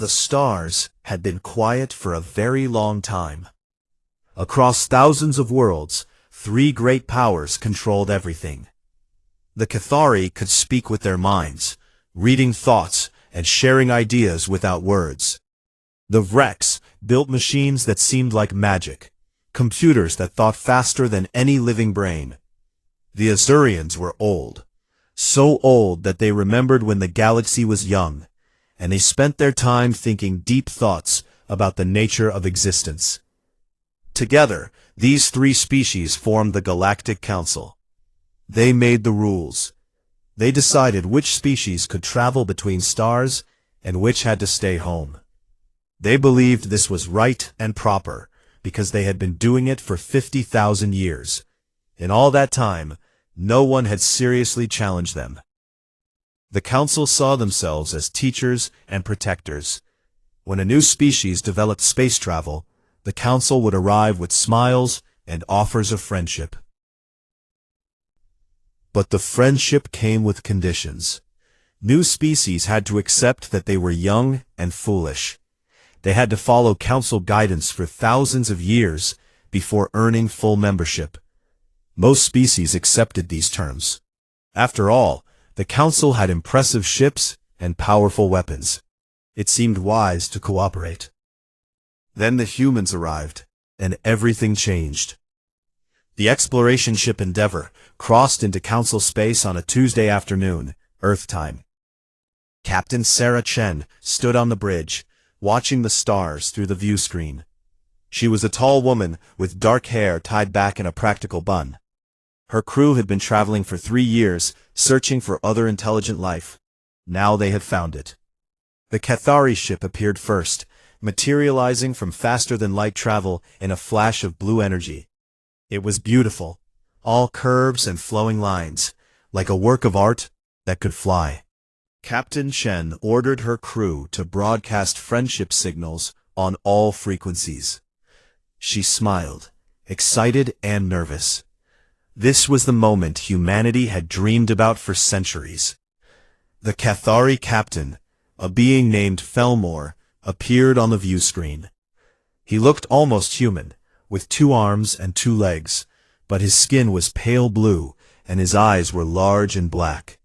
The stars had been quiet for a very long time. Across thousands of worlds, three great powers controlled everything. The Cathari could speak with their minds, reading thoughts and sharing ideas without words. The Vrex built machines that seemed like magic, computers that thought faster than any living brain. The Azurians were old, so old that they remembered when the galaxy was young, and they spent their time thinking deep thoughts about the nature of existence. Together, these three species formed the Galactic Council. They made the rules. They decided which species could travel between stars and which had to stay home. They believed this was right and proper because they had been doing it for 50,000 years. In all that time, no one had seriously challenged them. The Council saw themselves as teachers and protectors. When a new species developed space travel, the Council would arrive with smiles and offers of friendship. But the friendship came with conditions. New species had to accept that they were young and foolish. They had to follow Council guidance for thousands of years before earning full membership. Most species accepted these terms. After all, the Council had impressive ships and powerful weapons. It seemed wise to cooperate. Then the humans arrived, and everything changed. The exploration ship Endeavour crossed into Council space on a Tuesday afternoon, Earth time. Captain Sarah Chen stood on the bridge, watching the stars through the view screen. She was a tall woman with dark hair tied back in a practical bun. Her crew had been traveling for 3 years, searching for other intelligent life. Now they had found it. The Cathari ship appeared first, materializing from faster-than-light travel in a flash of blue energy. It was beautiful, all curves and flowing lines, like a work of art that could fly. Captain Chen ordered her crew to broadcast friendship signals on all frequencies. She smiled, excited and nervous. This was the moment humanity had dreamed about for centuries. The Cathari captain, a being named Felmore, appeared on the view screen. He looked almost human, with 2 arms and 2 legs, but his skin was pale blue and his eyes were large and black.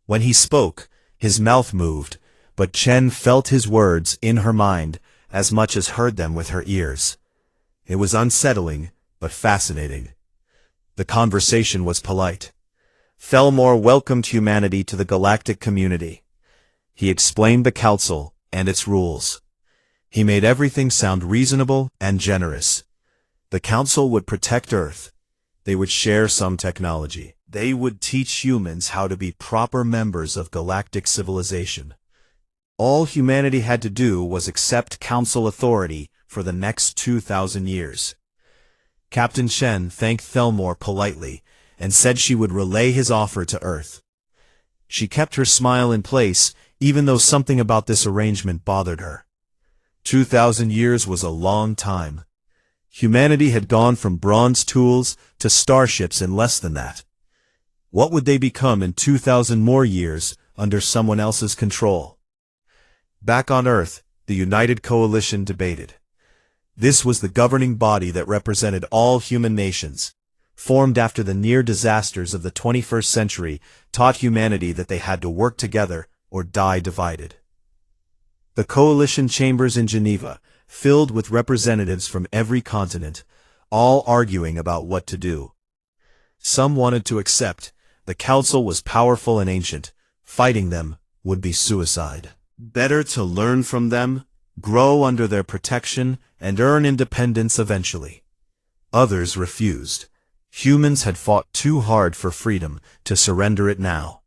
When he spoke, his mouth moved, but Chen felt his words in her mind as much as heard them with her ears. It was unsettling, but fascinating. The conversation was polite. Felmore welcomed humanity to the galactic community. He explained the Council and its rules. He made everything sound reasonable and generous. The Council would protect Earth. They would share some technology. They would teach humans how to be proper members of galactic civilization. All humanity had to do was accept Council authority for the next 2,000 years. Captain Chen thanked Felmore politely and said she would relay his offer to Earth. She kept her smile in place, even though something about this arrangement bothered her. 2,000 years was a long time. Humanity had gone from bronze tools to starships in less than that. What would they become in 2,000 more years under someone else's control? Back on Earth, the United Coalition debated. This was the governing body that represented all human nations. Formed after the near disasters of the 21st century, taught humanity that they had to work together or die divided. The coalition chambers in Geneva, filled with representatives from every continent, all arguing about what to do. Some wanted to accept. The Council was powerful and ancient. Fighting them would be suicide. Better to learn from them, grow under their protection, and earn independence eventually. Others refused. Humans had fought too hard for freedom to surrender it now.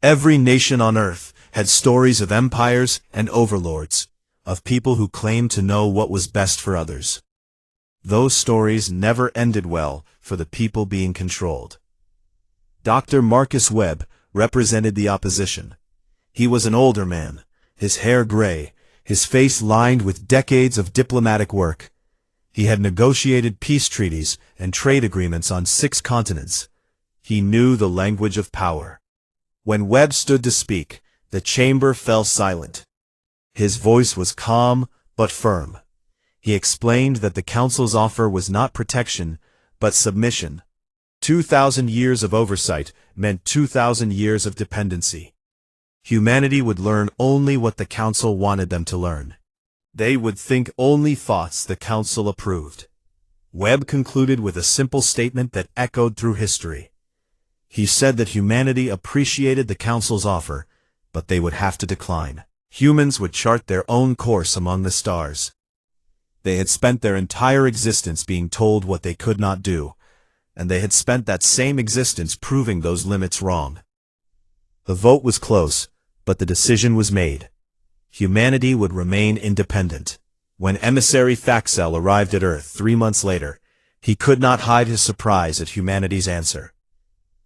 Every nation on Earth had stories of empires and overlords, of people who claimed to know what was best for others. Those stories never ended well for the people being controlled. Dr. Marcus Webb represented the opposition. He was an older man, his hair gray, his face lined with decades of diplomatic work. He had negotiated peace treaties and trade agreements on 6 continents. He knew the language of power. When Webb stood to speak, the chamber fell silent. His voice was calm but firm. He explained that the Council's offer was not protection, but submission. 2,000 years of oversight meant 2,000 years of dependency. Humanity would learn only what the Council wanted them to learn. They would think only thoughts the Council approved. Webb concluded with a simple statement that echoed through history. He said that humanity appreciated the Council's offer, but they would have to decline. Humans would chart their own course among the stars. They had spent their entire existence being told what they could not do, and they had spent that same existence proving those limits wrong. The vote was close, but the decision was made. Humanity would remain independent. When emissary Thaxel arrived at Earth 3 months later, he could not hide his surprise at humanity's answer.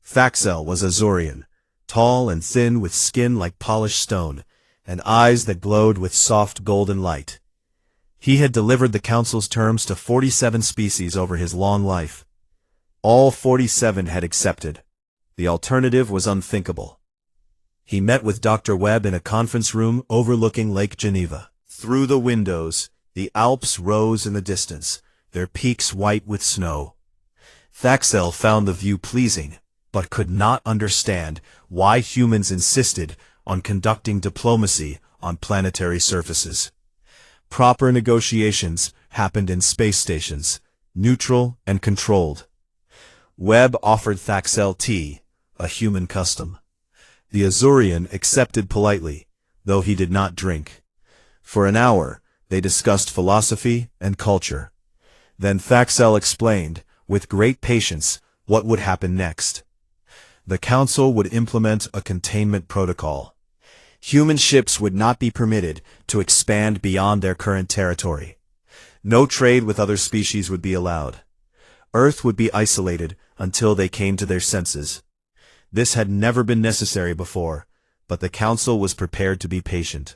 Thaxel was Azorian, tall and thin with skin like polished stone, and eyes that glowed with soft golden light. He had delivered the Council's terms to 47 species over his long life. All 47 had accepted. The alternative was unthinkable. He met with Dr. Webb in a conference room overlooking Lake Geneva. Through the windows, the Alps rose in the distance, their peaks white with snow. Thaxel found the view pleasing, but could not understand why humans insisted on conducting diplomacy on planetary surfaces. Proper negotiations happened in space stations, neutral and controlled. Webb offered Thaxel tea, a human custom. The Azorian accepted politely, though he did not drink. For an hour, they discussed philosophy and culture. Then Thaxel explained, with great patience, what would happen next. The Council would implement a containment protocol. Human ships would not be permitted to expand beyond their current territory. No trade with other species would be allowed. Earth would be isolated until they came to their senses. This had never been necessary before, but the Council was prepared to be patient.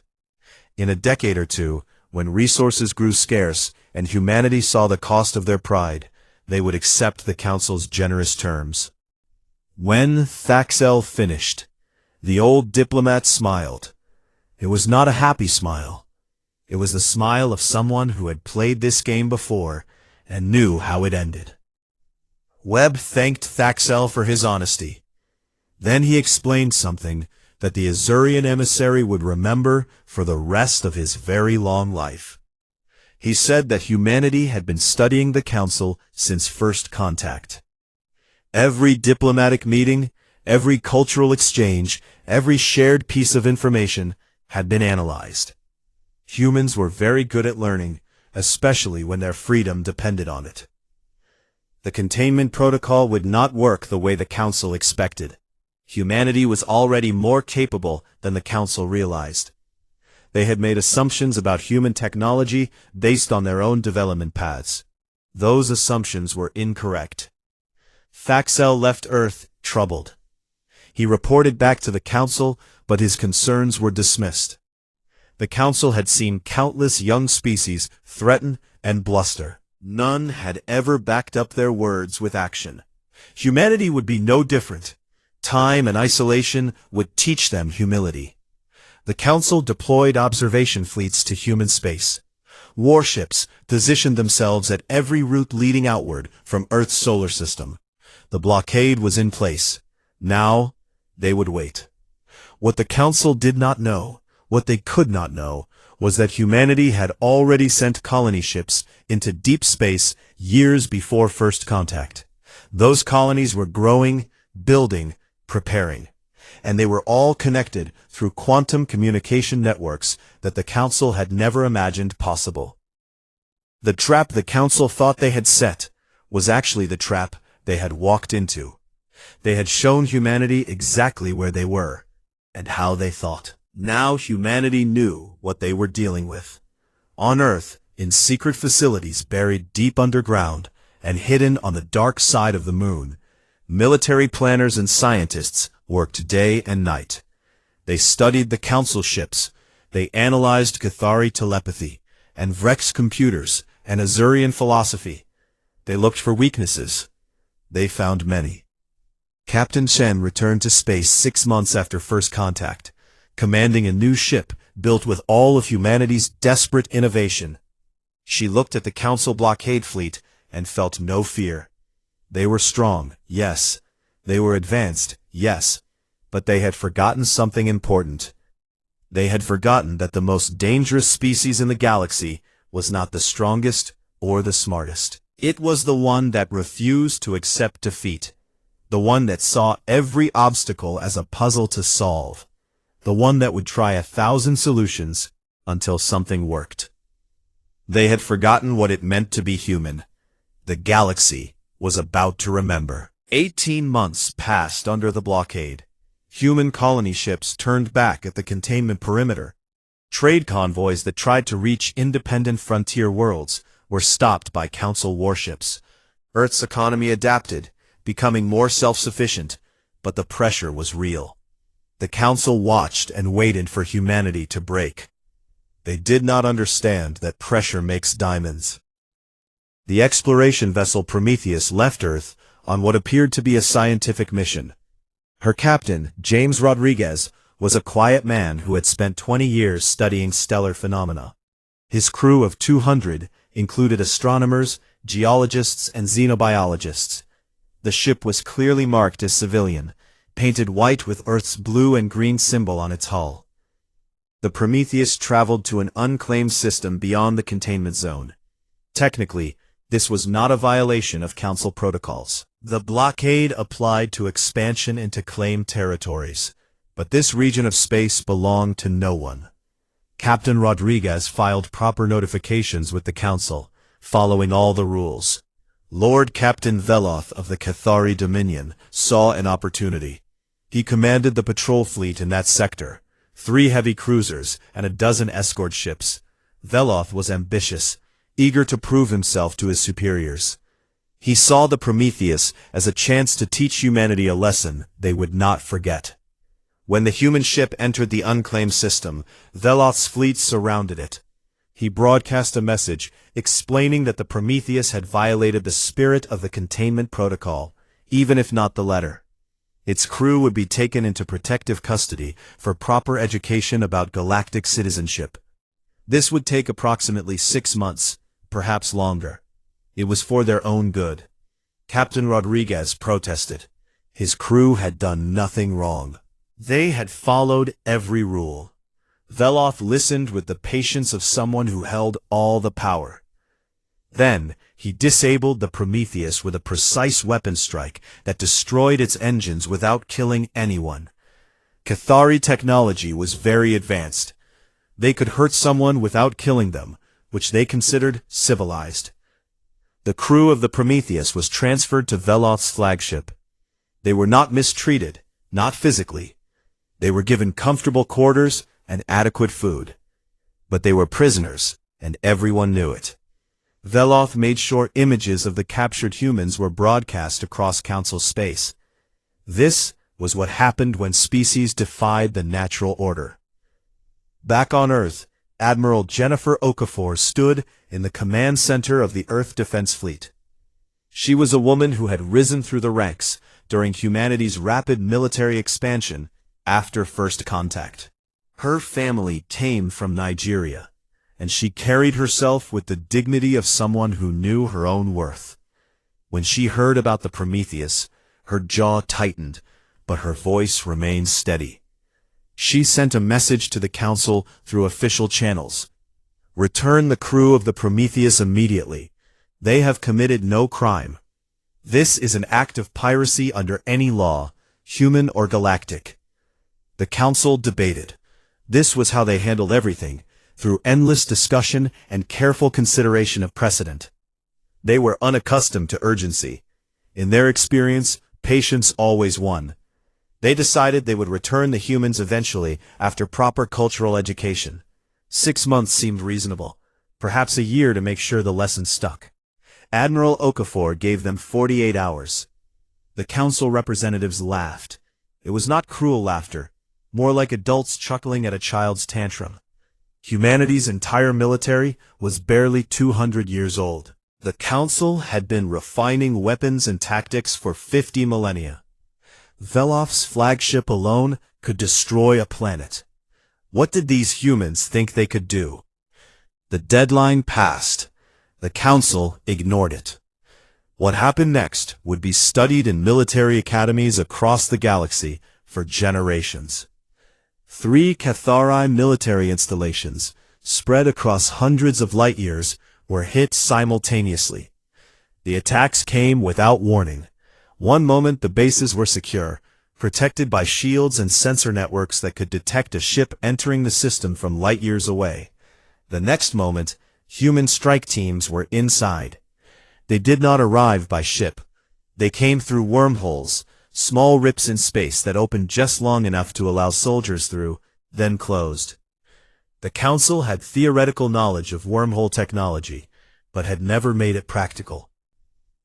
In a decade or two, when resources grew scarce and humanity saw the cost of their pride, they would accept the Council's generous terms. When Thaxel finished, the old diplomat smiled. It was not a happy smile. It was the smile of someone who had played this game before and knew how it ended. Webb thanked Thaxel for his honesty. Then he explained something that the Azorian emissary would remember for the rest of his very long life. He said that humanity had been studying the Council since first contact. Every diplomatic meeting, every cultural exchange, every shared piece of information had been analyzed. Humans were very good at learning, especially when their freedom depended on it. The containment protocol would not work the way the Council expected. Humanity was already more capable than the Council realized. They had made assumptions about human technology based on their own development paths. Those assumptions were incorrect. Thaxel left Earth troubled. He reported back to the Council, but his concerns were dismissed. The Council had seen countless young species threaten and bluster. None had ever backed up their words with action. Humanity would be no different. Time and isolation would teach them humility. The Council deployed observation fleets to human space. Warships positioned themselves at every route leading outward from Earth's solar system. The blockade was in place. Now, they would wait. What the Council did not know, what they could not know, was that humanity had already sent colony ships into deep space years before first contact. Those colonies were growing, building, preparing, and they were all connected through quantum communication networks that the Council had never imagined possible. The trap the Council thought they had set was actually the trap they had walked into. They had shown humanity exactly where they were, and how they thought. Now humanity knew what they were dealing with. On Earth, in secret facilities buried deep underground and hidden on the dark side of the moon, military planners and scientists worked day and night. They studied the Council ships. They analyzed Cathari telepathy and Vrex computers and Azurian philosophy. They looked for weaknesses. They found many. Captain Chen returned to space 6 months after first contact, commanding a new ship built with all of humanity's desperate innovation. She looked at the Council blockade fleet and felt no fear. They were strong, yes. They were advanced, yes. But they had forgotten something important. They had forgotten that the most dangerous species in the galaxy was not the strongest or the smartest. It was the one that refused to accept defeat. The one that saw every obstacle as a puzzle to solve. The one that would try 1,000 solutions until something worked. They had forgotten what it meant to be human. The galaxy was about to remember. 18 months passed under the blockade. Human colony ships turned back at the containment perimeter. Trade convoys that tried to reach independent frontier worlds were stopped by Council warships. Earth's economy adapted, becoming more self-sufficient, but the pressure was real. The Council watched and waited for humanity to break. They did not understand that pressure makes diamonds. The exploration vessel Prometheus left Earth on what appeared to be a scientific mission. Her captain, James Rodriguez, was a quiet man who had spent 20 years studying stellar phenomena. His crew of 200 included astronomers, geologists, and xenobiologists. The ship was clearly marked as civilian, painted white with Earth's blue and green symbol on its hull. The Prometheus traveled to an unclaimed system beyond the containment zone. Technically, this was not a violation of Council protocols. The blockade applied to expansion into claimed territories, but this region of space belonged to no one. Captain Rodriguez filed proper notifications with the Council, following all the rules. Lord Captain Veloth of the Cathari Dominion saw an opportunity. He commanded the patrol fleet in that sector, 3 heavy cruisers and a dozen escort ships. Veloth was ambitious, eager to prove himself to his superiors. He saw the Prometheus as a chance to teach humanity a lesson they would not forget. When the human ship entered the unclaimed system, Veloth's fleet surrounded it. He broadcast a message explaining that the Prometheus had violated the spirit of the containment protocol, even if not the letter. Its crew would be taken into protective custody for proper education about galactic citizenship. This would take approximately 6 months, perhaps longer. It was for their own good. Captain Rodriguez protested. His crew had done nothing wrong. They had followed every rule. Veloth listened with the patience of someone who held all the power. Then, he disabled the Prometheus with a precise weapon strike that destroyed its engines without killing anyone. Cathari technology was very advanced. They could hurt someone without killing them, which they considered civilized. The crew of the Prometheus was transferred to Veloth's flagship. They were not mistreated, not physically. They were given comfortable quarters and adequate food. But they were prisoners, and everyone knew it. Veloth made sure images of the captured humans were broadcast across Council space. This was what happened when species defied the natural order. Back on Earth, Admiral Jennifer Okafor stood in the command center of the Earth Defense Fleet. She was a woman who had risen through the ranks during humanity's rapid military expansion after first contact. Her family came from Nigeria, and she carried herself with the dignity of someone who knew her own worth. When she heard about the Prometheus, her jaw tightened, but her voice remained steady. She sent a message to the Council through official channels. Return the crew of the Prometheus immediately. They have committed no crime. This is an act of piracy under any law, human or galactic. The Council debated. This was how they handled everything, through endless discussion and careful consideration of precedent. They were unaccustomed to urgency. In their experience, patience always won. They decided they would return the humans eventually after proper cultural education. 6 months seemed reasonable, perhaps a year to make sure the lesson stuck. Admiral Okafor gave them 48 hours. The Council representatives laughed. It was not cruel laughter, more like adults chuckling at a child's tantrum. Humanity's entire military was barely 200 years old. The Council had been refining weapons and tactics for 50 millennia. Veloth's flagship alone could destroy a planet. What did these humans think they could do? The deadline passed. The council ignored it. What happened next would be studied in military academies across the galaxy for generations. 3 Cathari military installations, spread across hundreds of light years, were hit simultaneously. The attacks came without warning. One moment the bases were secure, protected by shields and sensor networks that could detect a ship entering the system from light years away. The next moment, human strike teams were inside. They did not arrive by ship. They came through wormholes, small rips in space that opened just long enough to allow soldiers through, then closed. The Council had theoretical knowledge of wormhole technology, but had never made it practical.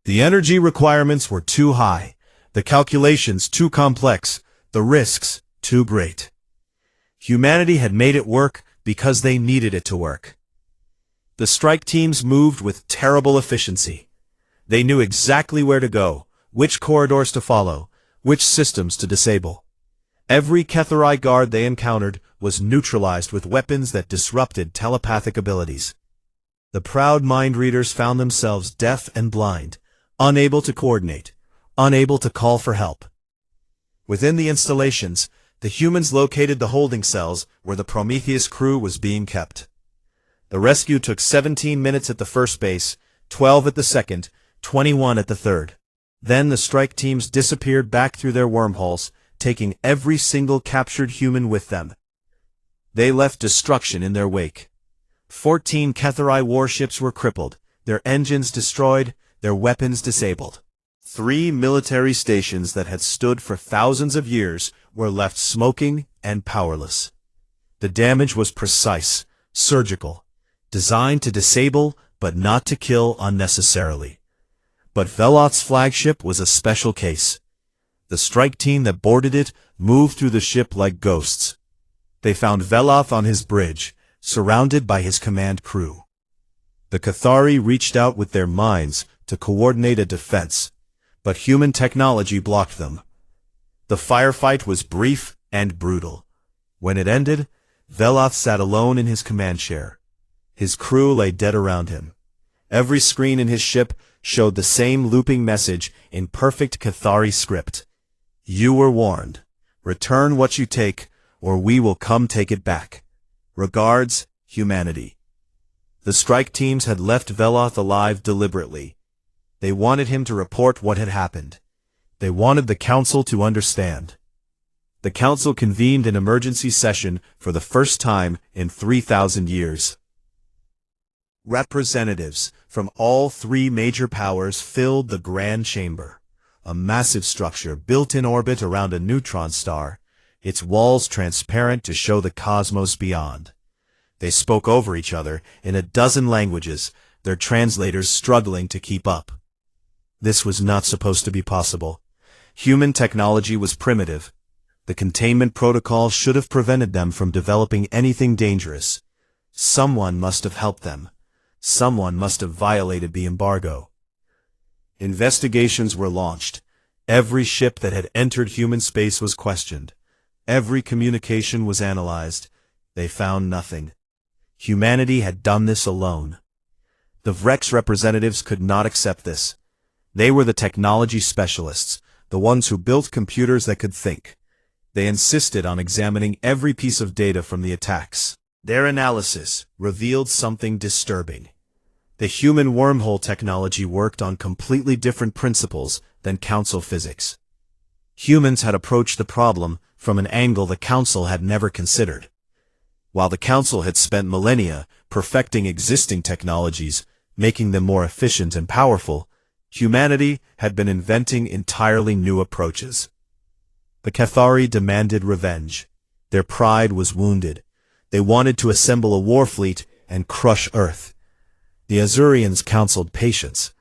The energy requirements were too high, the calculations too complex, the risks too great. Humanity had made it work because they needed it to work. The strike teams moved with terrible efficiency. They knew exactly where to go, which corridors to follow, which systems to disable. Every Cathari guard they encountered was neutralized with weapons that disrupted telepathic abilities. The proud mind readers found themselves deaf and blind, unable to coordinate, unable to call for help. Within the installations, the humans located the holding cells where the Prometheus crew was being kept. The rescue took 17 minutes at the first base, 12 at the second, 21 at the third. Then the strike teams disappeared back through their wormholes, taking every single captured human with them. They left destruction in their wake. 14 Cathari warships were crippled, their engines destroyed, their weapons disabled. 3 military stations that had stood for thousands of years were left smoking and powerless. The damage was precise, surgical, designed to disable but not to kill unnecessarily. But Veloth's flagship was a special case. The strike team that boarded it moved through the ship like ghosts. They found Veloth on his bridge, surrounded by his command crew. The Cathari reached out with their minds to coordinate a defense, but human technology blocked them. The firefight was brief and brutal. When it ended, Veloth sat alone in his command chair. His crew lay dead around him. Every screen in his ship showed the same looping message in perfect Cathari script. You were warned. Return what you take, or we will come take it back. Regards, humanity. The strike teams had left Veloth alive deliberately. They wanted him to report what had happened. They wanted the Council to understand. The Council convened an emergency session for the first time in 3,000 years. Representatives from all 3 major powers filled the Grand Chamber, a massive structure built in orbit around a neutron star, its walls transparent to show the cosmos beyond. They spoke over each other in a dozen languages, their translators struggling to keep up. This was not supposed to be possible. Human technology was primitive. The containment protocol should have prevented them from developing anything dangerous. Someone must have helped them. Someone must have violated the embargo. Investigations were launched. Every ship that had entered human space was questioned. Every communication was analyzed. They found nothing. Humanity had done this alone. The Vrex representatives could not accept this. They were the technology specialists, the ones who built computers that could think. They insisted on examining every piece of data from the attacks. Their analysis revealed something disturbing. The human wormhole technology worked on completely different principles than Council physics. Humans had approached the problem from an angle the Council had never considered. While the Council had spent millennia perfecting existing technologies, making them more efficient and powerful, humanity had been inventing entirely new approaches. The Cathari demanded revenge. Their pride was wounded. They wanted to assemble a war fleet and crush Earth. The Azurians counseled patience.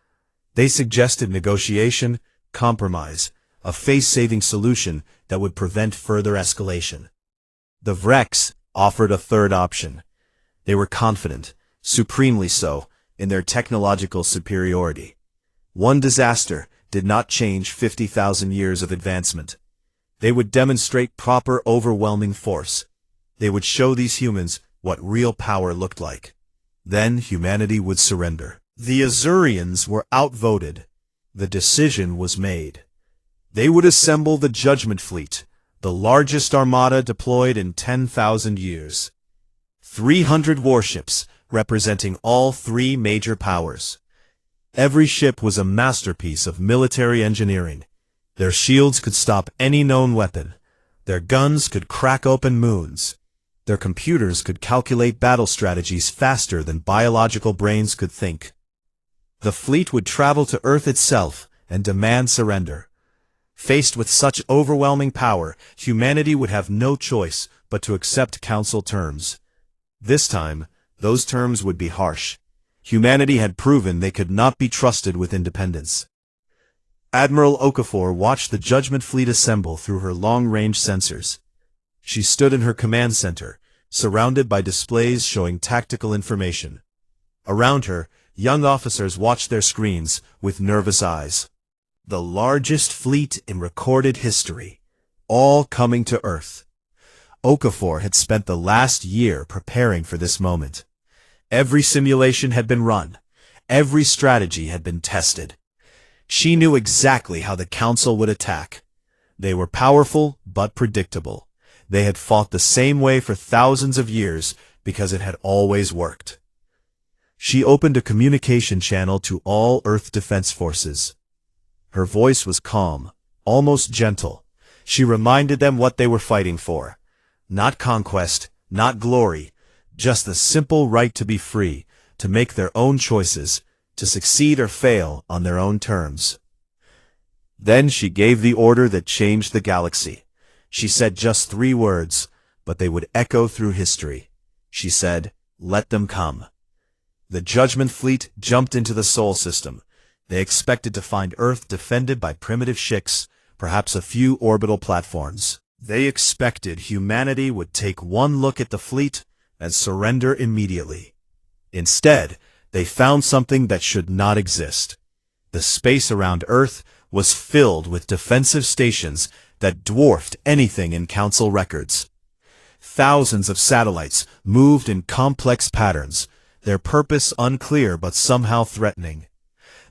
They suggested negotiation, compromise, a face-saving solution that would prevent further escalation. The Vrex offered a third option. They were confident, supremely so, in their technological superiority. One disaster did not change 50,000 years of advancement. They would demonstrate proper overwhelming force. They would show these humans what real power looked like. Then humanity would surrender. The Azurians were outvoted. The decision was made. They would assemble the Judgment Fleet, the largest armada deployed in 10,000 years. 300 warships, representing all three major powers. Every ship was a masterpiece of military engineering. Their shields could stop any known weapon. Their guns could crack open moons. Their computers could calculate battle strategies faster than biological brains could think. The fleet would travel to Earth itself and demand surrender. Faced with such overwhelming power, humanity would have no choice but to accept Council terms. This time, those terms would be harsh. Humanity had proven they could not be trusted with independence. Admiral Okafor watched the Judgment Fleet assemble through her long-range sensors. She stood in her command center, surrounded by displays showing tactical information. Around her, young officers watched their screens with nervous eyes. The largest fleet in recorded history, all coming to Earth. Okafor had spent the last year preparing for this moment. Every simulation had been run. Every strategy had been tested. She knew exactly how the Council would attack. They were powerful but predictable. They had fought the same way for thousands of years because it had always worked. She opened a communication channel to all Earth Defense Forces. Her voice was calm, almost gentle. She reminded them what they were fighting for. Not conquest, not glory, just the simple right to be free, to make their own choices, to succeed or fail on their own terms. Then she gave the order that changed the galaxy. She said just 3 words, but they would echo through history. She said, "Let them come." The Judgment Fleet jumped into the Sol system. They expected to find Earth defended by primitive ships, perhaps a few orbital platforms. They expected humanity would take one look at the fleet and surrender immediately. Instead, they found something that should not exist. The space around Earth was filled with defensive stations that dwarfed anything in Council records. Thousands of satellites moved in complex patterns, their purpose unclear but somehow threatening.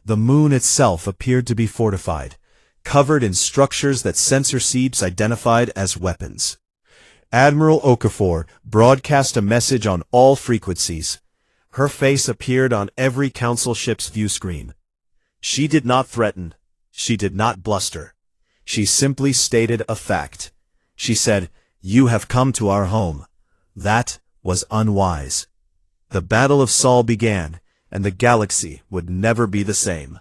The moon itself appeared to be fortified, covered in structures that sensor seeds identified as weapons. Admiral Okafor broadcast a message on all frequencies. Her face appeared on every Council ship's view screen. She did not threaten. She did not bluster. She simply stated a fact. She said, "You have come to our home." That was unwise. The Battle of Sol began, and the galaxy would never be the same.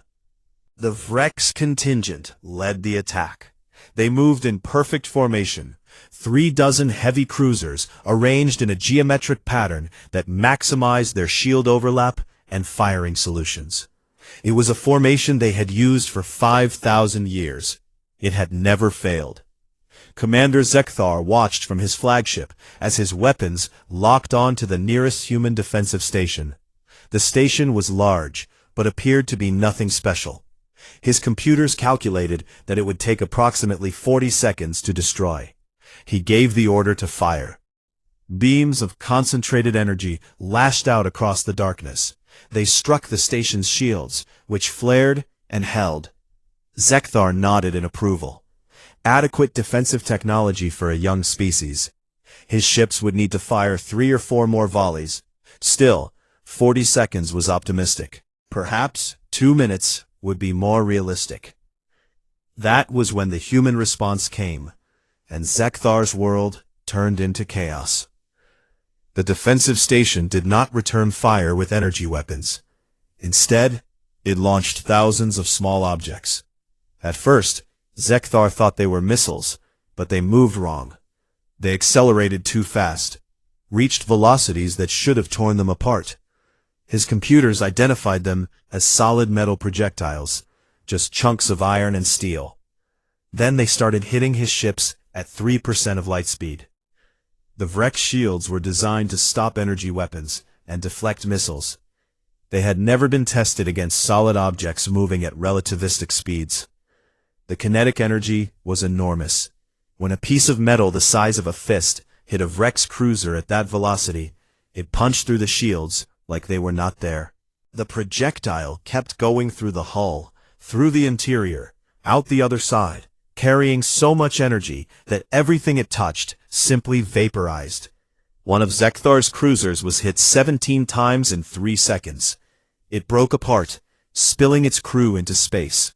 The Vrex contingent led the attack. They moved in perfect formation, 36 heavy cruisers arranged in a geometric pattern that maximized their shield overlap and firing solutions. It was a formation they had used for 5,000 years. It had never failed. Commander Zekthar watched from his flagship as his weapons locked on to the nearest human defensive station. The station was large, but appeared to be nothing special. His computers calculated that it would take approximately 40 seconds to destroy. He gave the order to fire. Beams of concentrated energy lashed out across the darkness. They struck the station's shields, which flared and held. Zekthar nodded in approval. Adequate defensive technology for a young species. His ships would need to fire 3 or 4 more volleys. Still, 40 seconds was optimistic. Perhaps 2 minutes would be more realistic. That was when the human response came, and Zekthar's world turned into chaos. The defensive station did not return fire with energy weapons. Instead, it launched thousands of small objects. At first, Zekthar thought they were missiles, but they moved wrong. They accelerated too fast, reached velocities that should have torn them apart. His computers identified them as solid metal projectiles, just chunks of iron and steel. Then they started hitting his ships at 3% of light speed. The Vrex shields were designed to stop energy weapons and deflect missiles. They had never been tested against solid objects moving at relativistic speeds. The kinetic energy was enormous. When a piece of metal the size of a fist hit a Vrex cruiser at that velocity, it punched through the shields like they were not there. The projectile kept going through the hull, through the interior, out the other side, carrying so much energy that everything it touched simply vaporized. One of Zekthar's cruisers was hit 17 times in 3 seconds. It broke apart, spilling its crew into space.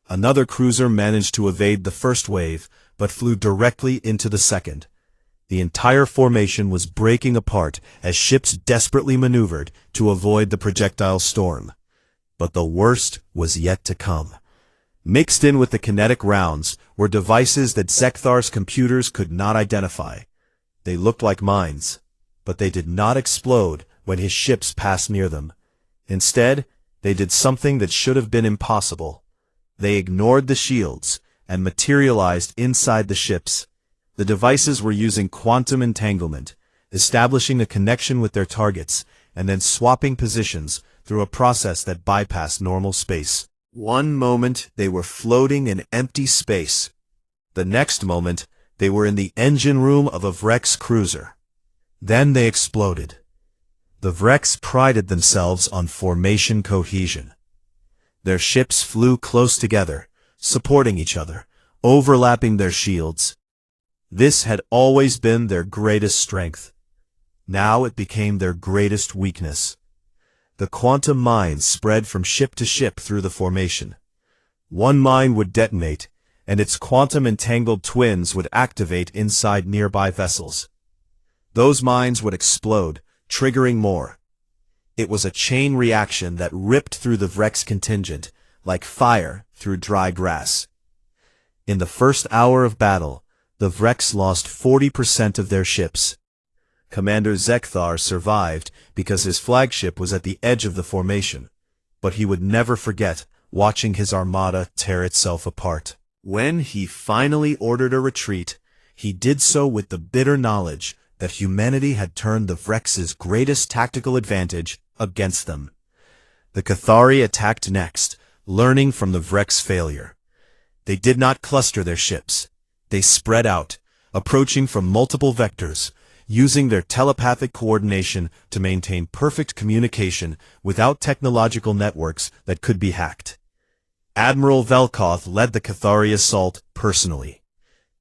Another cruiser managed to evade the first wave, but flew directly into the second. The entire formation was breaking apart as ships desperately maneuvered to avoid the projectile storm. But the worst was yet to come. Mixed in with the kinetic rounds were devices that Zekthar's computers could not identify. They looked like mines, but they did not explode when his ships passed near them. Instead, they did something that should have been impossible. They ignored the shields and materialized inside the ships. The devices were using quantum entanglement, establishing a connection with their targets, and then swapping positions through a process that bypassed normal space. One moment they were floating in empty space. The next moment they were in the engine room of a Vrex cruiser. Then they exploded. The Vrex prided themselves on formation cohesion. Their ships flew close together, supporting each other, overlapping their shields. This had always been their greatest strength. Now it became their greatest weakness. The quantum mines spread from ship to ship through the formation. One mine would detonate, and its quantum-entangled twins would activate inside nearby vessels. Those mines would explode, triggering more. It was a chain reaction that ripped through the Vrex contingent, like fire through dry grass. In the first hour of battle, the Vrex lost 40% of their ships. Commander Zekthar survived because his flagship was at the edge of the formation, but he would never forget watching his armada tear itself apart. When he finally ordered a retreat, he did so with the bitter knowledge that humanity had turned the Vrex's greatest tactical advantage against them. The Cathari attacked next, learning from the Vrex failure. They did not cluster their ships. They spread out, approaching from multiple vectors, using their telepathic coordination to maintain perfect communication without technological networks that could be hacked. Admiral Velkoth led the Cathari assault personally.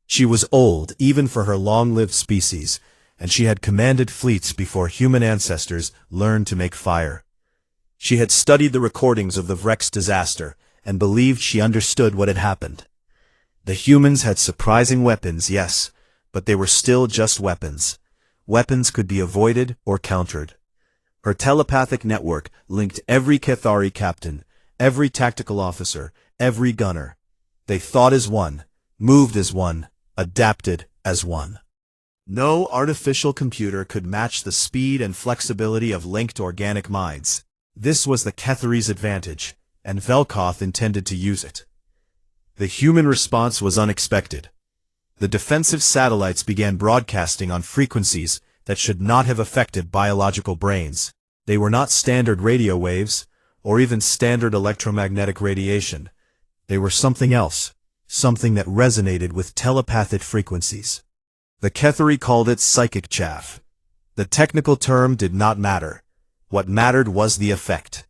She was old even for her long-lived species, and she had commanded fleets before human ancestors learned to make fire. She had studied the recordings of the Vrex disaster and believed she understood what had happened. The humans had surprising weapons, yes, but they were still just weapons. Weapons could be avoided or countered. Her telepathic network linked every Cathari captain, every tactical officer, every gunner. They thought as one, moved as one, adapted as one. No artificial computer could match the speed and flexibility of linked organic minds. This was the Cathari's advantage, and Velkoth intended to use it. The human response was unexpected. The defensive satellites began broadcasting on frequencies that should not have affected biological brains. They were not standard radio waves, or even standard electromagnetic radiation. They were something else, something that resonated with telepathic frequencies. The Cathari called it psychic chaff. The technical term did not matter. What mattered was the effect.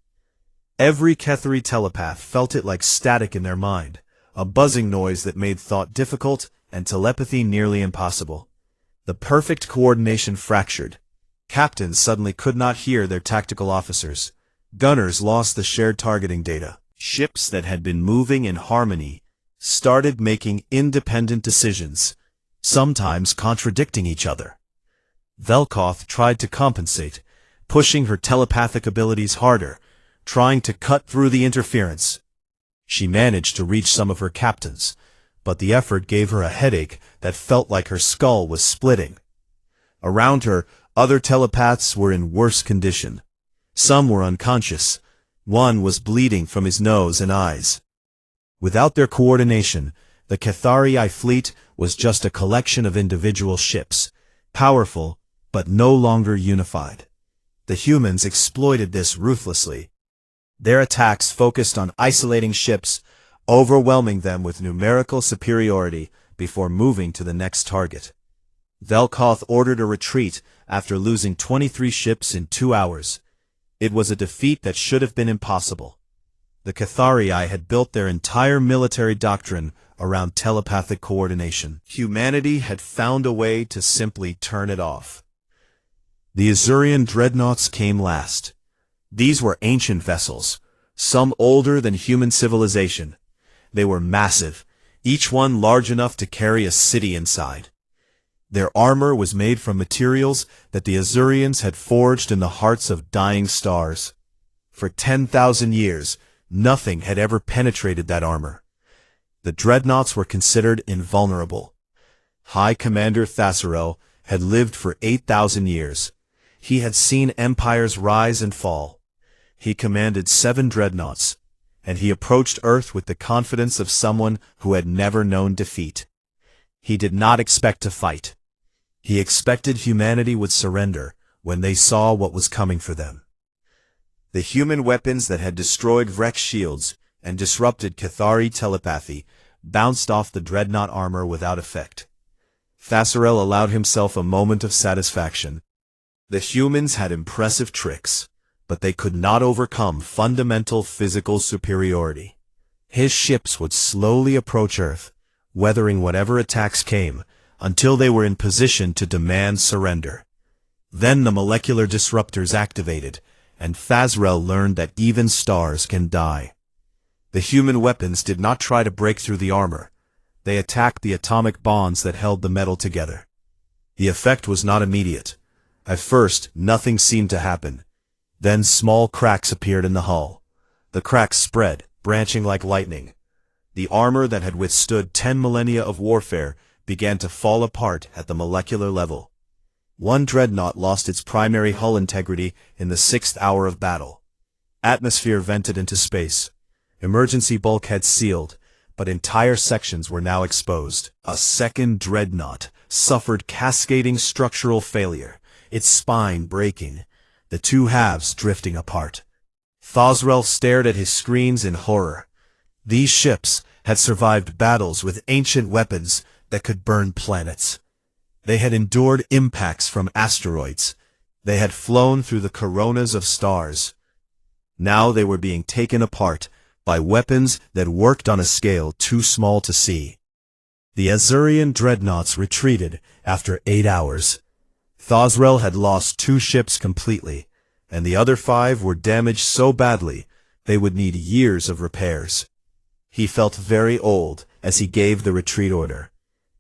Every Cathari telepath felt it like static in their mind, a buzzing noise that made thought difficult and telepathy nearly impossible. The perfect coordination fractured. Captains suddenly could not hear their tactical officers. Gunners lost the shared targeting data. Ships that had been moving in harmony started making independent decisions, sometimes contradicting each other. Velkoth tried to compensate, pushing her telepathic abilities harder, trying to cut through the interference. She managed to reach some of her captains, but the effort gave her a headache that felt like her skull was splitting. Around her, other telepaths were in worse condition. Some were unconscious. One was bleeding from his nose and eyes. Without their coordination, the Cathari fleet was just a collection of individual ships, powerful but no longer unified. The humans exploited this ruthlessly. Their attacks focused on isolating ships, overwhelming them with numerical superiority before moving to the next target. Velkoth ordered a retreat after losing 23 ships in 2 hours. It was a defeat that should have been impossible. The Catharii had built their entire military doctrine around telepathic coordination. Humanity had found a way to simply turn it off. The Azurian dreadnoughts came last. These were ancient vessels, some older than human civilization. They were massive, each one large enough to carry a city inside. Their armor was made from materials that the Azurians had forged in the hearts of dying stars. For 10,000 years, nothing had ever penetrated that armor. The dreadnoughts were considered invulnerable. High Commander Thasarel had lived for 8,000 years. He had seen empires rise and fall. He commanded 7 dreadnoughts, and he approached Earth with the confidence of someone who had never known defeat. He did not expect to fight. He expected humanity would surrender when they saw what was coming for them. The human weapons that had destroyed Vrex shields and disrupted Cathari telepathy bounced off the dreadnought armor without effect. Thasarel allowed himself a moment of satisfaction. The humans had impressive tricks, but they could not overcome fundamental physical superiority. His ships would slowly approach Earth, weathering whatever attacks came, until they were in position to demand surrender. Then the molecular disruptors activated, and Thasarel learned that even stars can die. The human weapons did not try to break through the armor. They attacked the atomic bonds that held the metal together. The effect was not immediate. At first, nothing seemed to happen. Then small cracks appeared in the hull. The cracks spread, branching like lightning. The armor that had withstood 10 millennia of warfare began to fall apart at the molecular level. One dreadnought lost its primary hull integrity in the 6th hour of battle. Atmosphere vented into space. Emergency bulkheads sealed, but entire sections were now exposed. A second dreadnought suffered cascading structural failure, its spine breaking, the two halves drifting apart. Thasarel stared at his screens in horror. These ships had survived battles with ancient weapons that could burn planets. They had endured impacts from asteroids. They had flown through the coronas of stars. Now they were being taken apart by weapons that worked on a scale too small to see. The Azurian dreadnoughts retreated after 8 hours. Thasarel had lost 2 ships completely, and the other 5 were damaged so badly they would need years of repairs. He felt very old as he gave the retreat order.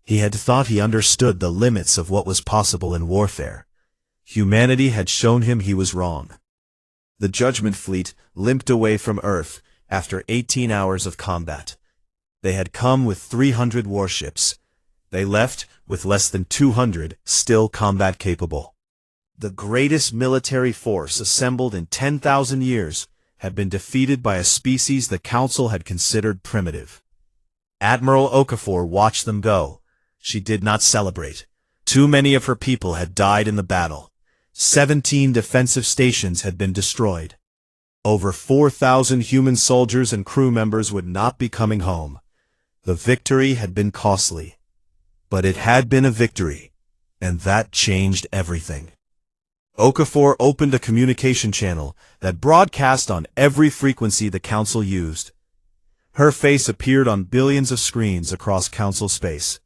He had thought he understood the limits of what was possible in warfare. Humanity had shown him he was wrong. The Judgment Fleet limped away from Earth after 18 hours of combat. They had come with 300 warships. They left with less than 200 still combat-capable. The greatest military force assembled in 10,000 years had been defeated by a species the Council had considered primitive. Admiral Okafor watched them go. She did not celebrate. Too many of her people had died in the battle. 17 defensive stations had been destroyed. Over 4,000 human soldiers and crew members would not be coming home. The victory had been costly. But it had been a victory, and that changed everything. Okafor opened a communication channel that broadcast on every frequency the Council used. Her face appeared on billions of screens across Council space.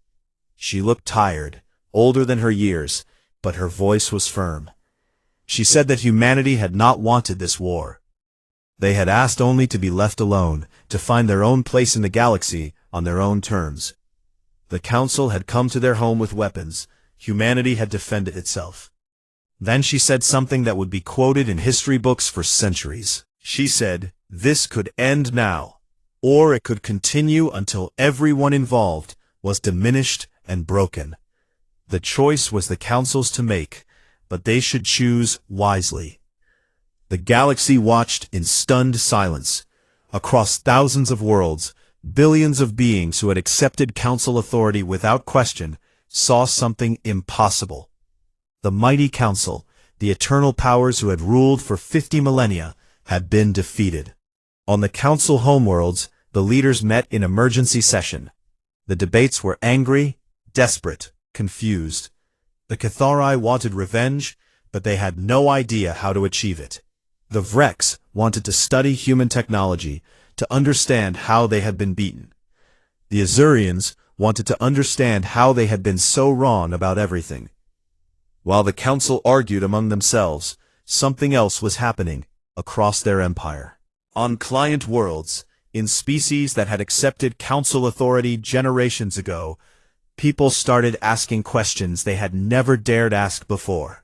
She looked tired, older than her years, but her voice was firm. She said that humanity had not wanted this war. They had asked only to be left alone, to find their own place in the galaxy on their own terms. The Council had come to their home with weapons. Humanity had defended itself. Then she said something that would be quoted in history books for centuries. She said, "This could end now, or it could continue until everyone involved was diminished and broken. The choice was the Council's to make, but they should choose wisely." The galaxy watched in stunned silence. Across thousands of worlds, billions of beings who had accepted Council authority without question saw something impossible. The mighty Council, the eternal powers who had ruled for 50 millennia, had been defeated. On the Council homeworlds, the leaders met in emergency session. The debates were angry, desperate, confused. The Cathari wanted revenge, but they had no idea how to achieve it. The Vreks wanted to study human technology, to understand how they had been beaten. The Azurians wanted to understand how they had been so wrong about everything. While the council argued among themselves, something else was happening across their empire. On client worlds, in species that had accepted council authority generations ago, people started asking questions they had never dared ask before.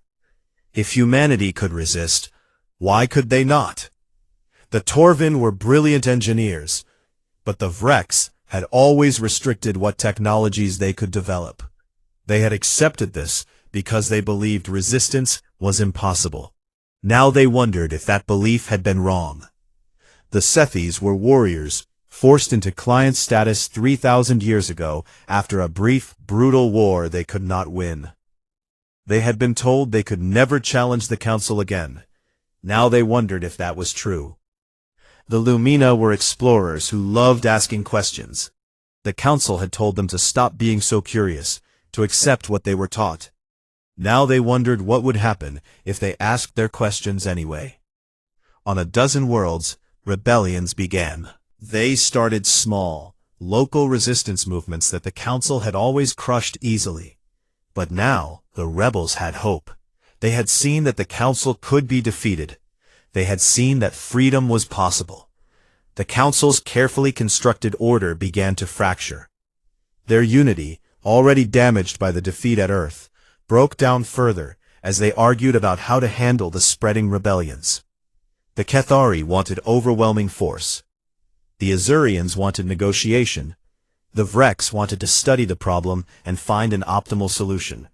If humanity could resist, why could they not? The Torvin were brilliant engineers, but the Vreks had always restricted what technologies they could develop. They had accepted this because they believed resistance was impossible. Now they wondered if that belief had been wrong. The Sethis were warriors, forced into client status 3,000 years ago after a brief, brutal war they could not win. They had been told they could never challenge the council again. Now they wondered if that was true. The Lumina were explorers who loved asking questions. The council had told them to stop being so curious, to accept what they were taught. Now they wondered what would happen if they asked their questions anyway. On a dozen worlds, rebellions began. They started small, local resistance movements that the council had always crushed easily. But now, the rebels had hope. They had seen that the council could be defeated. They had seen that freedom was possible. The council's carefully constructed order began to fracture. Their unity, already damaged by the defeat at Earth, broke down further as they argued about how to handle the spreading rebellions. The Cathari wanted overwhelming force. The Azurians wanted negotiation. The Vreks wanted to study the problem and find an optimal solution.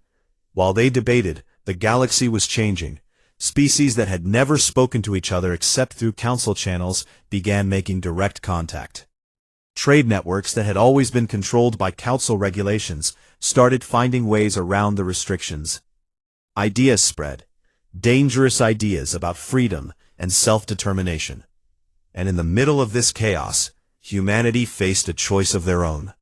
While they debated, the galaxy was changing. Species that had never spoken to each other except through council channels began making direct contact. Trade networks that had always been controlled by council regulations started finding ways around the restrictions. Ideas spread, dangerous ideas about freedom and self-determination. And in the middle of this chaos, humanity faced a choice of their own.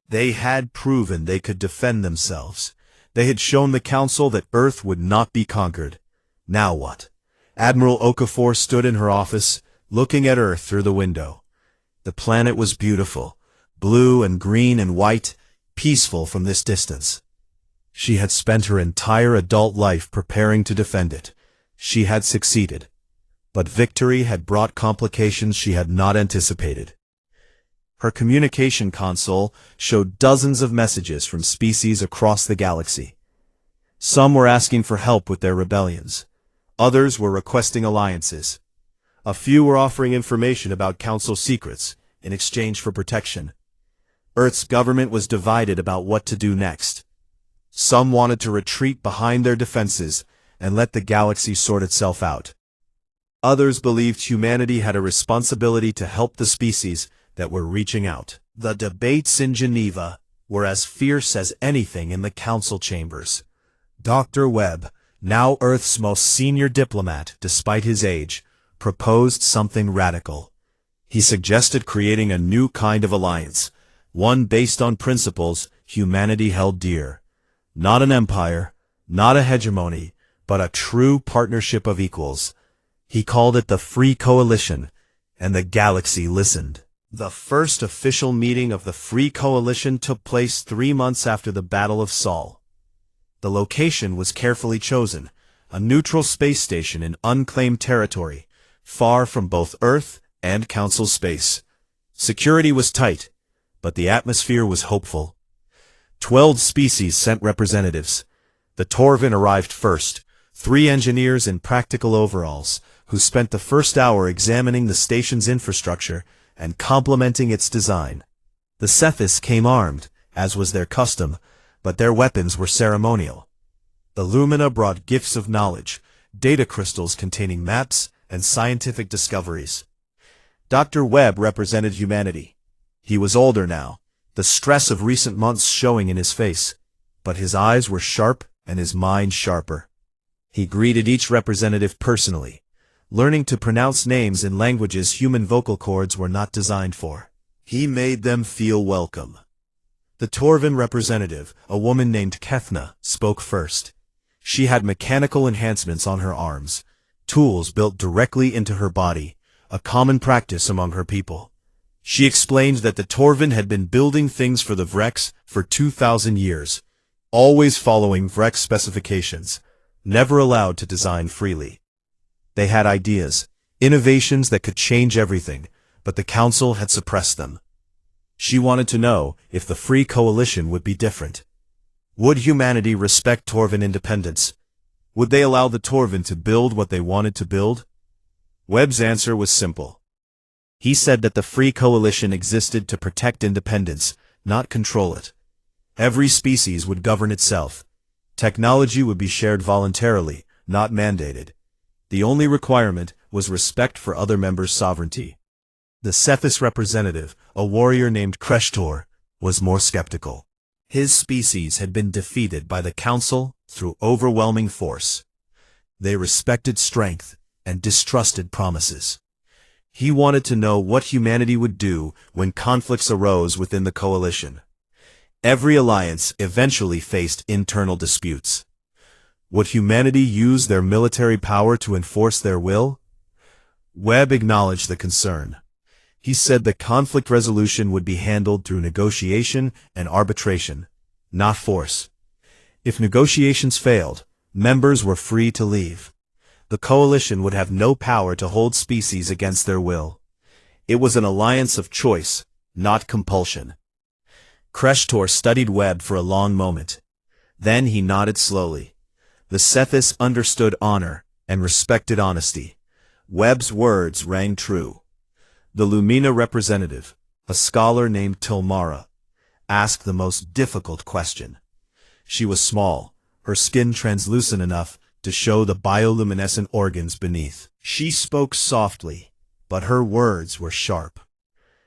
They had proven they could defend themselves. They had shown the council that Earth would not be conquered. Now what? Admiral Okafor stood in her office, looking at Earth through the window. The planet was beautiful, blue and green and white, peaceful from this distance. She had spent her entire adult life preparing to defend it. She had succeeded. But victory had brought complications she had not anticipated. Her communication console showed dozens of messages from species across the galaxy. Some were asking for help with their rebellions. Others were requesting alliances. A few were offering information about council secrets in exchange for protection. Earth's government was divided about what to do next. Some wanted to retreat behind their defenses and let the galaxy sort itself out. Others believed humanity had a responsibility to help the species that were reaching out. The debates in Geneva were as fierce as anything in the council chambers. Dr. Webb, now Earth's most senior diplomat despite his age, proposed something radical. He suggested creating a new kind of alliance, one based on principles humanity held dear. Not an empire, not a hegemony, but a true partnership of equals. He called it the Free Coalition, and the galaxy listened. The first official meeting of the Free Coalition took place 3 months after the Battle of Sol. The location was carefully chosen, a neutral space station in unclaimed territory, far from both Earth and Council space. Security was tight, but the atmosphere was hopeful. 12 species sent representatives. The Torvin arrived first, 3 engineers in practical overalls, who spent the first hour examining the station's infrastructure and complimenting its design. The Sethis came armed, as was their custom, but their weapons were ceremonial. The Lumina brought gifts of knowledge, data crystals containing maps and scientific discoveries. Dr. Webb represented humanity. He was older now, the stress of recent months showing in his face, but his eyes were sharp and his mind sharper. He greeted each representative personally, learning to pronounce names in languages human vocal cords were not designed for. He made them feel welcome. The Torvin representative, a woman named Kethna, spoke first. She had mechanical enhancements on her arms, tools built directly into her body, a common practice among her people. She explained that the Torvin had been building things for the Vrex for 2,000 years, always following Vrex specifications, never allowed to design freely. They had ideas, innovations that could change everything, but the Council had suppressed them. She wanted to know if the Free Coalition would be different. Would humanity respect Torvin independence? Would they allow the Torvin to build what they wanted to build? Webb's answer was simple. He said that the Free Coalition existed to protect independence, not control it. Every species would govern itself. Technology would be shared voluntarily, not mandated. The only requirement was respect for other members' sovereignty. The Cephas representative, a warrior named Kreshtor, was more skeptical. His species had been defeated by the Council through overwhelming force. They respected strength and distrusted promises. He wanted to know what humanity would do when conflicts arose within the coalition. Every alliance eventually faced internal disputes. Would humanity use their military power to enforce their will? Webb acknowledged the concern. He said that conflict resolution would be handled through negotiation and arbitration, not force. If negotiations failed, members were free to leave. The coalition would have no power to hold species against their will. It was an alliance of choice, not compulsion. Kreshtor studied Webb for a long moment. Then he nodded slowly. The Cephas understood honor and respected honesty. Webb's words rang true. The Lumina representative, a scholar named Tilmara, asked the most difficult question. She was small, her skin translucent enough to show the bioluminescent organs beneath. She spoke softly, but her words were sharp.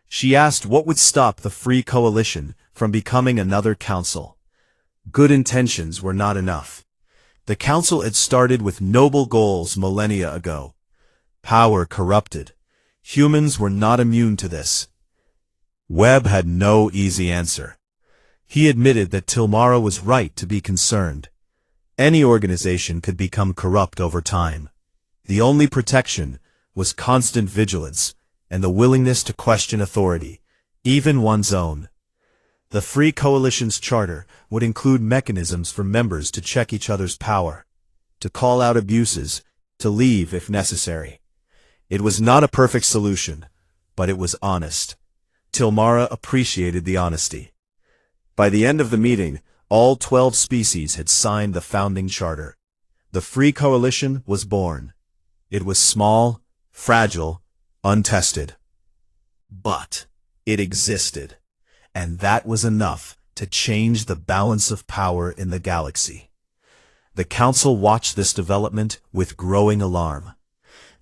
She asked what would stop the Free Coalition from becoming another council. Good intentions were not enough. The council had started with noble goals millennia ago. Power corrupted. Humans were not immune to this. Webb had no easy answer. He admitted that Tilmara was right to be concerned. Any organization could become corrupt over time. The only protection was constant vigilance and the willingness to question authority, even one's own. The Free Coalition's charter would include mechanisms for members to check each other's power, to call out abuses, to leave if necessary. It was not a perfect solution, but it was honest. Tilmara appreciated the honesty. By the end of the meeting, all 12 species had signed the founding charter. The Free Coalition was born. It was small, fragile, untested. But it existed, and that was enough to change the balance of power in the galaxy. The Council watched this development with growing alarm.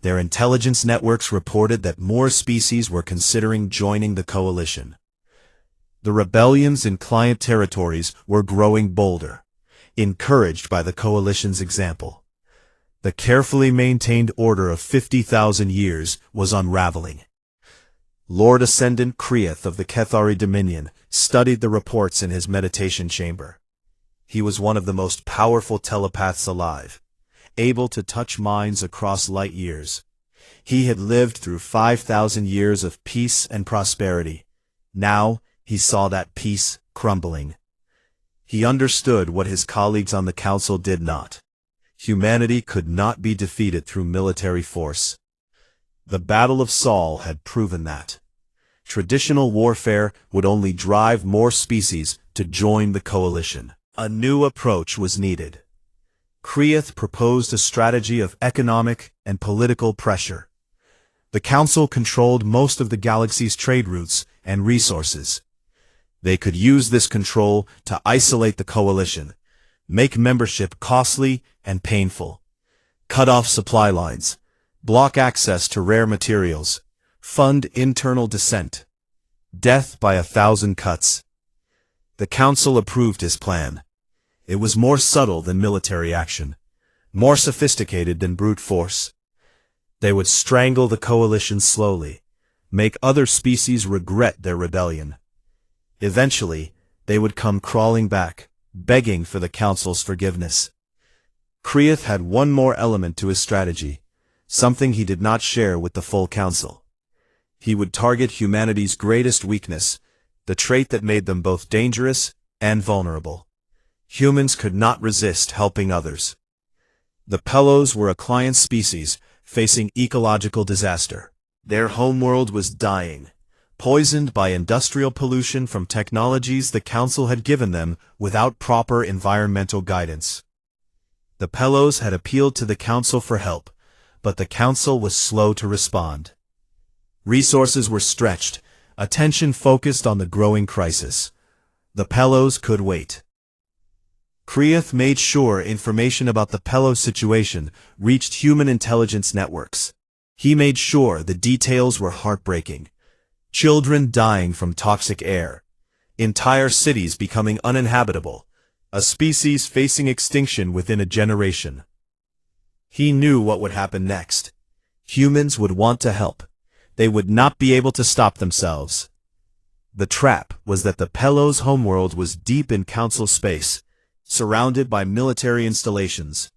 Their intelligence networks reported that more species were considering joining the coalition. The rebellions in client territories were growing bolder, encouraged by the coalition's example. The carefully maintained order of 50,000 years was unraveling. Lord Ascendant Krieth of the Kethari Dominion studied the reports in his meditation chamber. He was one of the most powerful telepaths alive, able to touch minds across light years. He had lived through 5,000 years of peace and prosperity. Now he saw that peace crumbling. He understood what his colleagues on the council did not. Humanity could not be defeated through military force. The Battle of Saul had proven that. Traditional warfare would only drive more species to join the coalition. A new approach was needed. Krieth proposed a strategy of economic and political pressure. The Council controlled most of the galaxy's trade routes and resources. They could use this control to isolate the coalition, make membership costly and painful, cut off supply lines, block access to rare materials, fund internal dissent. Death by 1,000 cuts. The Council approved his plan. It was more subtle than military action, more sophisticated than brute force. They would strangle the coalition slowly, make other species regret their rebellion. Eventually, they would come crawling back, begging for the Council's forgiveness. Krieth had one more element to his strategy, something he did not share with the full Council. He would target humanity's greatest weakness, the trait that made them both dangerous and vulnerable. Humans could not resist helping others. The Pelos were a client species facing ecological disaster. Their homeworld was dying, poisoned by industrial pollution from technologies the Council had given them without proper environmental guidance. The Pelos had appealed to the Council for help, but the Council was slow to respond. Resources were stretched, attention focused on the growing crisis. The Pelos could wait. Krieth made sure information about the Pelos situation reached human intelligence networks. He made sure the details were heartbreaking. Children dying from toxic air. Entire cities becoming uninhabitable. A species facing extinction within a generation. He knew what would happen next. Humans would want to help. They would not be able to stop themselves. The trap was that the Pelos' homeworld was deep in Council space, surrounded by military installations.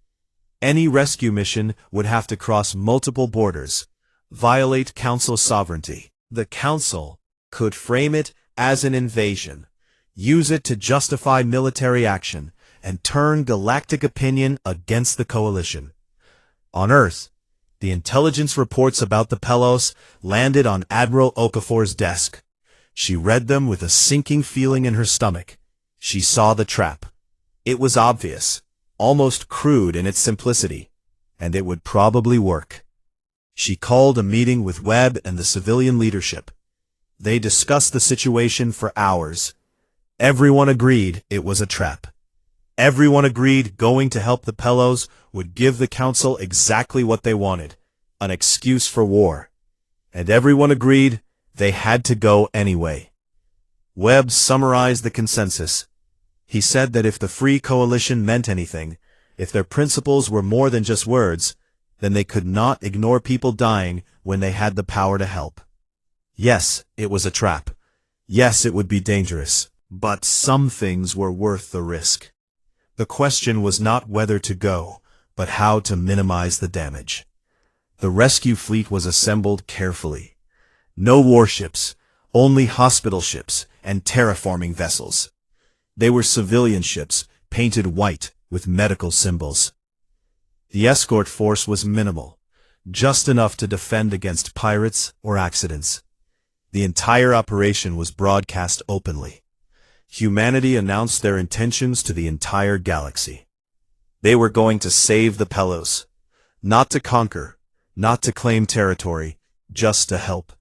Any rescue mission would have to cross multiple borders, violate Council sovereignty. The Council could frame it as an invasion, use it to justify military action, and turn galactic opinion against the Coalition. On Earth, the intelligence reports about the Pelos landed on Admiral Okafor's desk. She read them with a sinking feeling in her stomach. She saw the trap. It was obvious, almost crude in its simplicity, and it would probably work. She called a meeting with Webb and the civilian leadership. They discussed the situation for hours. Everyone agreed it was a trap. Everyone agreed going to help the Pelos would give the Council exactly what they wanted, an excuse for war. And everyone agreed they had to go anyway. Webb summarized the consensus. He said that if the Free Coalition meant anything, if their principles were more than just words, then they could not ignore people dying when they had the power to help. Yes, it was a trap. Yes, it would be dangerous. But some things were worth the risk. The question was not whether to go, but how to minimize the damage. The rescue fleet was assembled carefully. No warships, only hospital ships and terraforming vessels. They were civilian ships, painted white with medical symbols. The escort force was minimal, just enough to defend against pirates or accidents. The entire operation was broadcast openly. Humanity announced their intentions to the entire galaxy. They were going to save the Pelos, not to conquer, not to claim territory, just to help.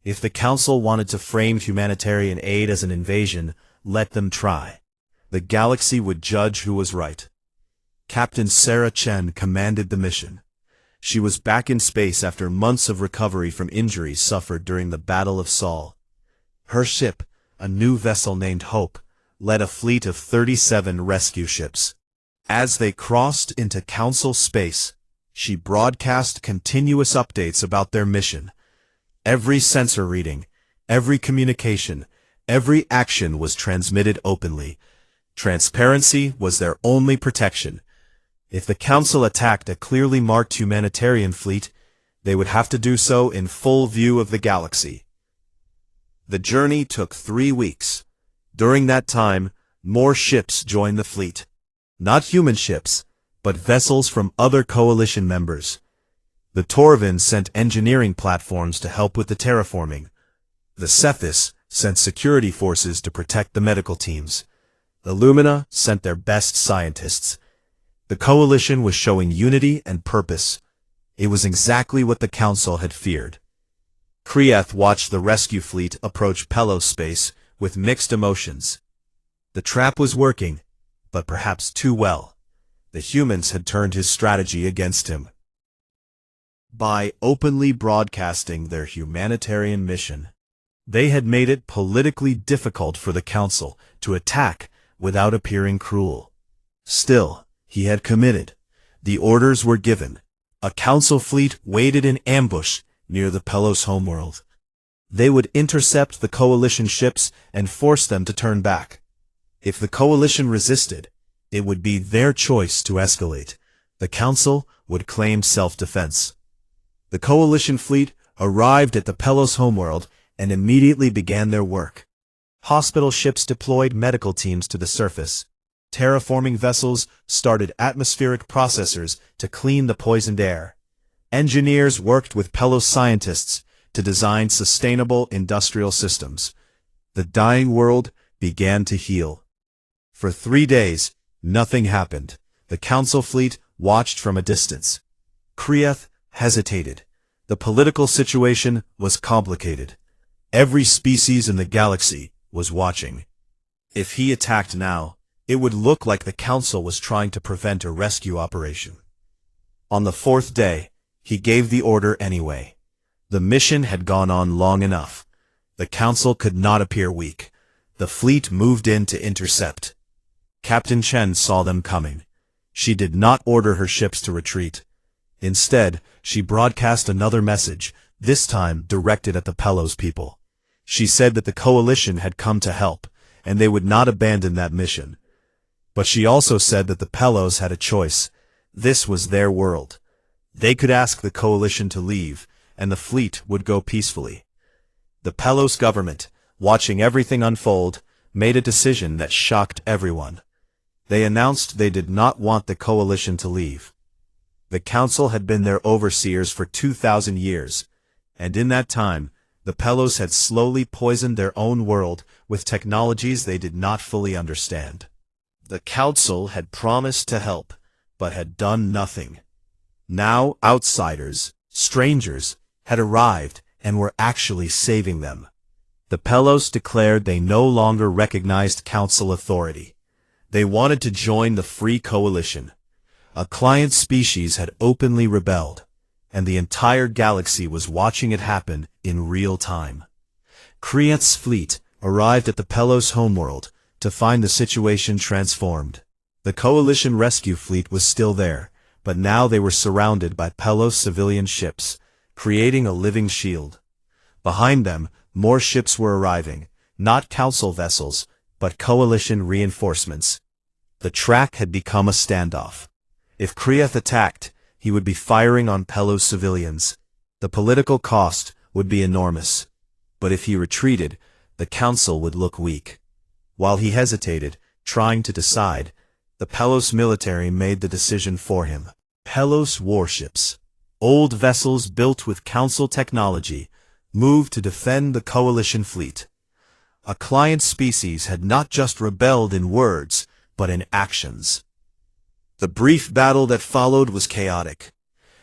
If the Council wanted to frame humanitarian aid as an invasion, let them try. The galaxy would judge who was right. Captain Sarah Chen commanded the mission. She was back in space after months of recovery from injuries suffered during the Battle of Sol. Her ship, a new vessel named Hope, led a fleet of 37 rescue ships. As they crossed into Council space, she broadcast continuous updates about their mission. Every sensor reading, every communication, every action was transmitted openly. Transparency was their only protection. If the Council attacked a clearly marked humanitarian fleet, they would have to do so in full view of the galaxy. The journey took 3 weeks. During that time, more ships joined the fleet. Not human ships, but vessels from other coalition members. The Torvins sent engineering platforms to help with the terraforming. The Cephis sent security forces to protect the medical teams. The Lumina sent their best scientists. The Coalition was showing unity and purpose. It was exactly what the Council had feared. Krieth watched the rescue fleet approach Pelos space with mixed emotions. The trap was working, but perhaps too well. The humans had turned his strategy against him. By openly broadcasting their humanitarian mission, they had made it politically difficult for the Council to attack without appearing cruel. Still, he had committed. The orders were given. A Council fleet waited in ambush near the Pelos homeworld. They would intercept the Coalition ships and force them to turn back. If the coalition resisted, it would be their choice to escalate. The council would claim self-defense. The coalition fleet arrived at the Pelos homeworld and immediately began their work. Hospital ships deployed medical teams to the surface. Terraforming vessels started atmospheric processors to clean the poisoned air. Engineers worked with Pelos scientists to design sustainable industrial systems. The dying world began to heal. For 3 days, nothing happened. The council fleet watched from a distance. Krieth hesitated. The political situation was complicated. Every species in the galaxy was watching. If he attacked now, it would look like the council was trying to prevent a rescue operation. On the 4th day, he gave the order anyway. The mission had gone on long enough. The council could not appear weak. The fleet moved in to intercept. Captain Chen saw them coming. She did not order her ships to retreat. Instead, she broadcast another message, this time directed at the Pelos people. She said that the coalition had come to help, and they would not abandon that mission. But she also said that the Pelos had a choice. This was their world. They could ask the coalition to leave, and the fleet would go peacefully. The Pelos government, watching everything unfold, made a decision that shocked everyone. They announced they did not want the coalition to leave. The council had been their overseers for 2,000 years, and in that time, the Pelos had slowly poisoned their own world with technologies they did not fully understand. The council had promised to help, but had done nothing. Now outsiders, strangers, had arrived and were actually saving them. The Pelos declared they no longer recognized council authority. They wanted to join the Free Coalition. A client species had openly rebelled, and the entire galaxy was watching it happen in real time. Krieth's fleet arrived at the Pelos homeworld to find the situation transformed. The coalition rescue fleet was still there, but now they were surrounded by Pelos civilian ships, creating a living shield. Behind them, more ships were arriving, not council vessels, but coalition reinforcements. The track had become a standoff. If Krieth attacked, he would be firing on Pelos civilians. The political cost would be enormous. But if he retreated, the council would look weak. While he hesitated, trying to decide, the Pelos military made the decision for him. Pelos warships, old vessels built with council technology, moved to defend the coalition fleet. A client species had not just rebelled in words, but in actions. The brief battle that followed was chaotic.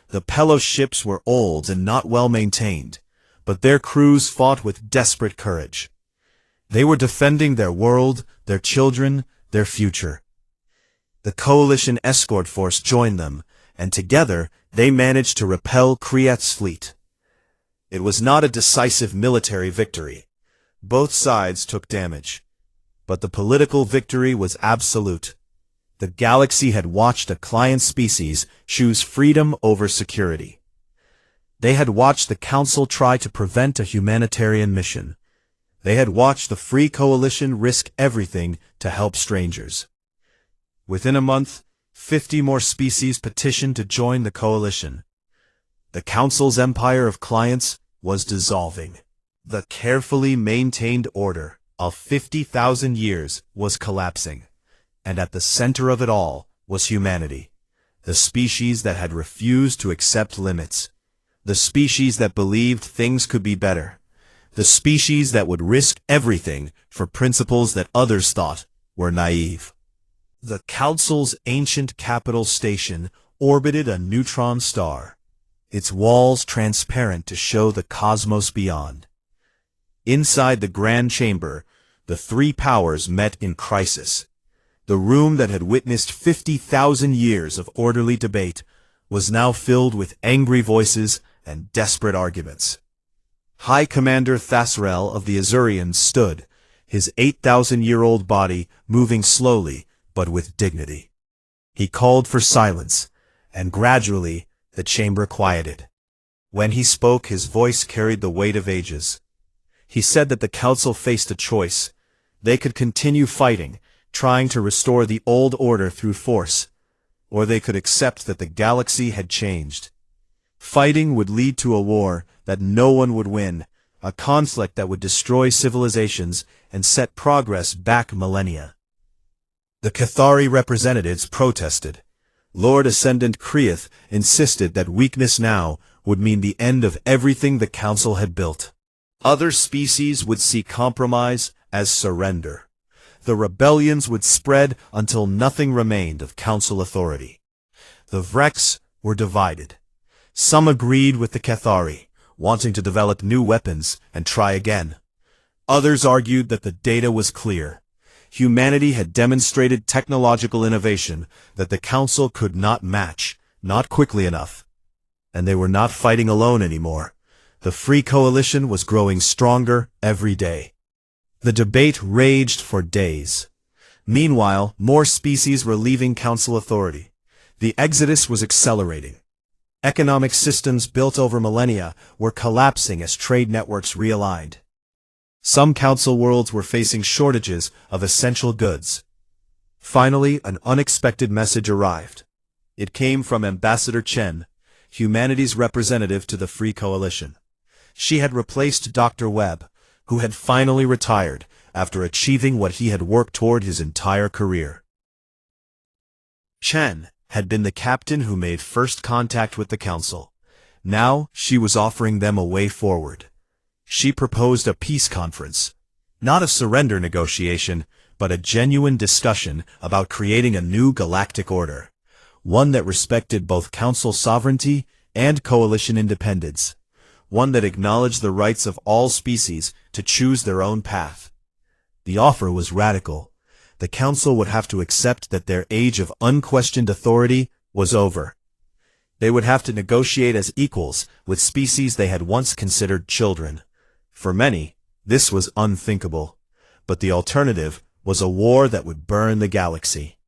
The Pelos ships were old and not well maintained, but their crews fought with desperate courage. They were defending their world, their children, their future. The coalition escort force joined them, and together they managed to repel Krieth's fleet. It was not a decisive military victory. Both sides took damage. But the political victory was absolute. The galaxy had watched a client species choose freedom over security. They had watched the council try to prevent a humanitarian mission. They had watched the Free Coalition risk everything to help strangers. Within a month, 50 more species petitioned to join the coalition. The council's empire of clients was dissolving. The carefully maintained order of 50,000 years was collapsing, and at the center of it all was humanity, the species that had refused to accept limits, the species that believed things could be better, the species that would risk everything for principles that others thought were naive. The Council's ancient capital station orbited a neutron star, its walls transparent to show the cosmos beyond. Inside the Grand Chamber, the three powers met in crisis. The room that had witnessed 50,000 years of orderly debate was now filled with angry voices and desperate arguments. High Commander Thasrel of the Azurians stood, his 8,000-year-old body moving slowly but with dignity. He called for silence, and gradually the chamber quieted. When he spoke, his voice carried the weight of ages. He said that the council faced a choice. They could continue fighting, trying to restore the old order through force, or they could accept that the galaxy had changed. Fighting would lead to a war that no one would win, a conflict that would destroy civilizations and set progress back millennia. The Cathari representatives protested. Lord Ascendant Kreath insisted that weakness now would mean the end of everything the Council had built. Other species would see compromise as surrender. The rebellions would spread until nothing remained of Council authority. The Vreks were divided. Some agreed with the Cathari, wanting to develop new weapons and try again. Others argued that the data was clear. Humanity had demonstrated technological innovation that the Council could not match, not quickly enough. And they were not fighting alone anymore. The Free Coalition was growing stronger every day. The debate raged for days. Meanwhile, more species were leaving Council authority. The exodus was accelerating. Economic systems built over millennia were collapsing as trade networks realigned. Some Council worlds were facing shortages of essential goods. Finally, an unexpected message arrived. It came from Ambassador Chen, humanity's representative to the Free Coalition. She had replaced Dr. Webb, who had finally retired after achieving what he had worked toward his entire career. Chen had been the captain who made first contact with the Council. Now she was offering them a way forward. She proposed a peace conference, not a surrender negotiation, but a genuine discussion about creating a new galactic order, one that respected both Council sovereignty and Coalition independence, one that acknowledged the rights of all species to choose their own path. The offer was radical. The Council would have to accept that their age of unquestioned authority was over. They would have to negotiate as equals with species they had once considered children. For many, this was unthinkable, but the alternative was a war that would burn the galaxy.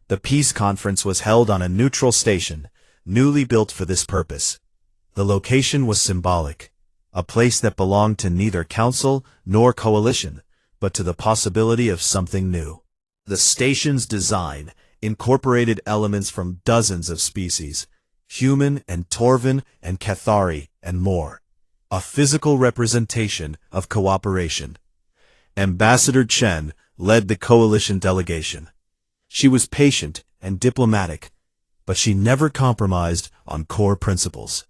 The peace conference was held on a neutral station, newly built for this purpose. The location was symbolic, a place that belonged to neither Council nor Coalition, but to the possibility of something new. The station's design incorporated elements from dozens of species, human and Torvan and Cathari and more. A physical representation of cooperation. Ambassador Chen led the Coalition delegation. She was patient and diplomatic, but she never compromised on core principles.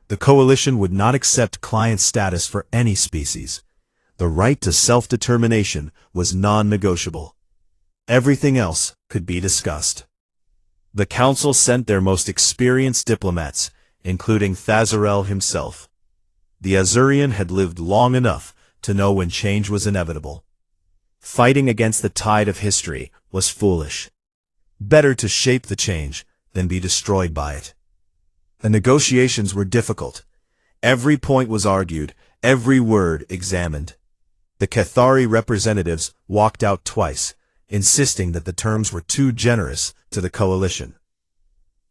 The Coalition would not accept client status for any species. The right to self-determination was non-negotiable. Everything else could be discussed. The Council sent their most experienced diplomats, including Thazarel himself. The Azurian had lived long enough to know when change was inevitable. Fighting against the tide of history was foolish. Better to shape the change than be destroyed by it. The negotiations were difficult. Every point was argued, every word examined. The Cathari representatives walked out twice, insisting that the terms were too generous to the Coalition.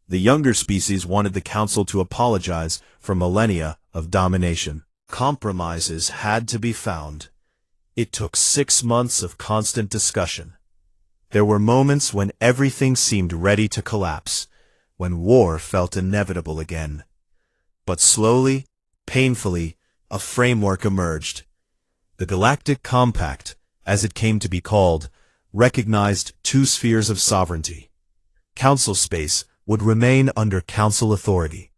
The younger species wanted the Council to apologize for millennia of domination. Compromises had to be found. It took 6 months of constant discussion. There were moments when everything seemed ready to collapse, when war felt inevitable again. But slowly, painfully, a framework emerged. The Galactic Compact, as it came to be called, recognized 2 spheres of sovereignty. Council space would remain under Council authority.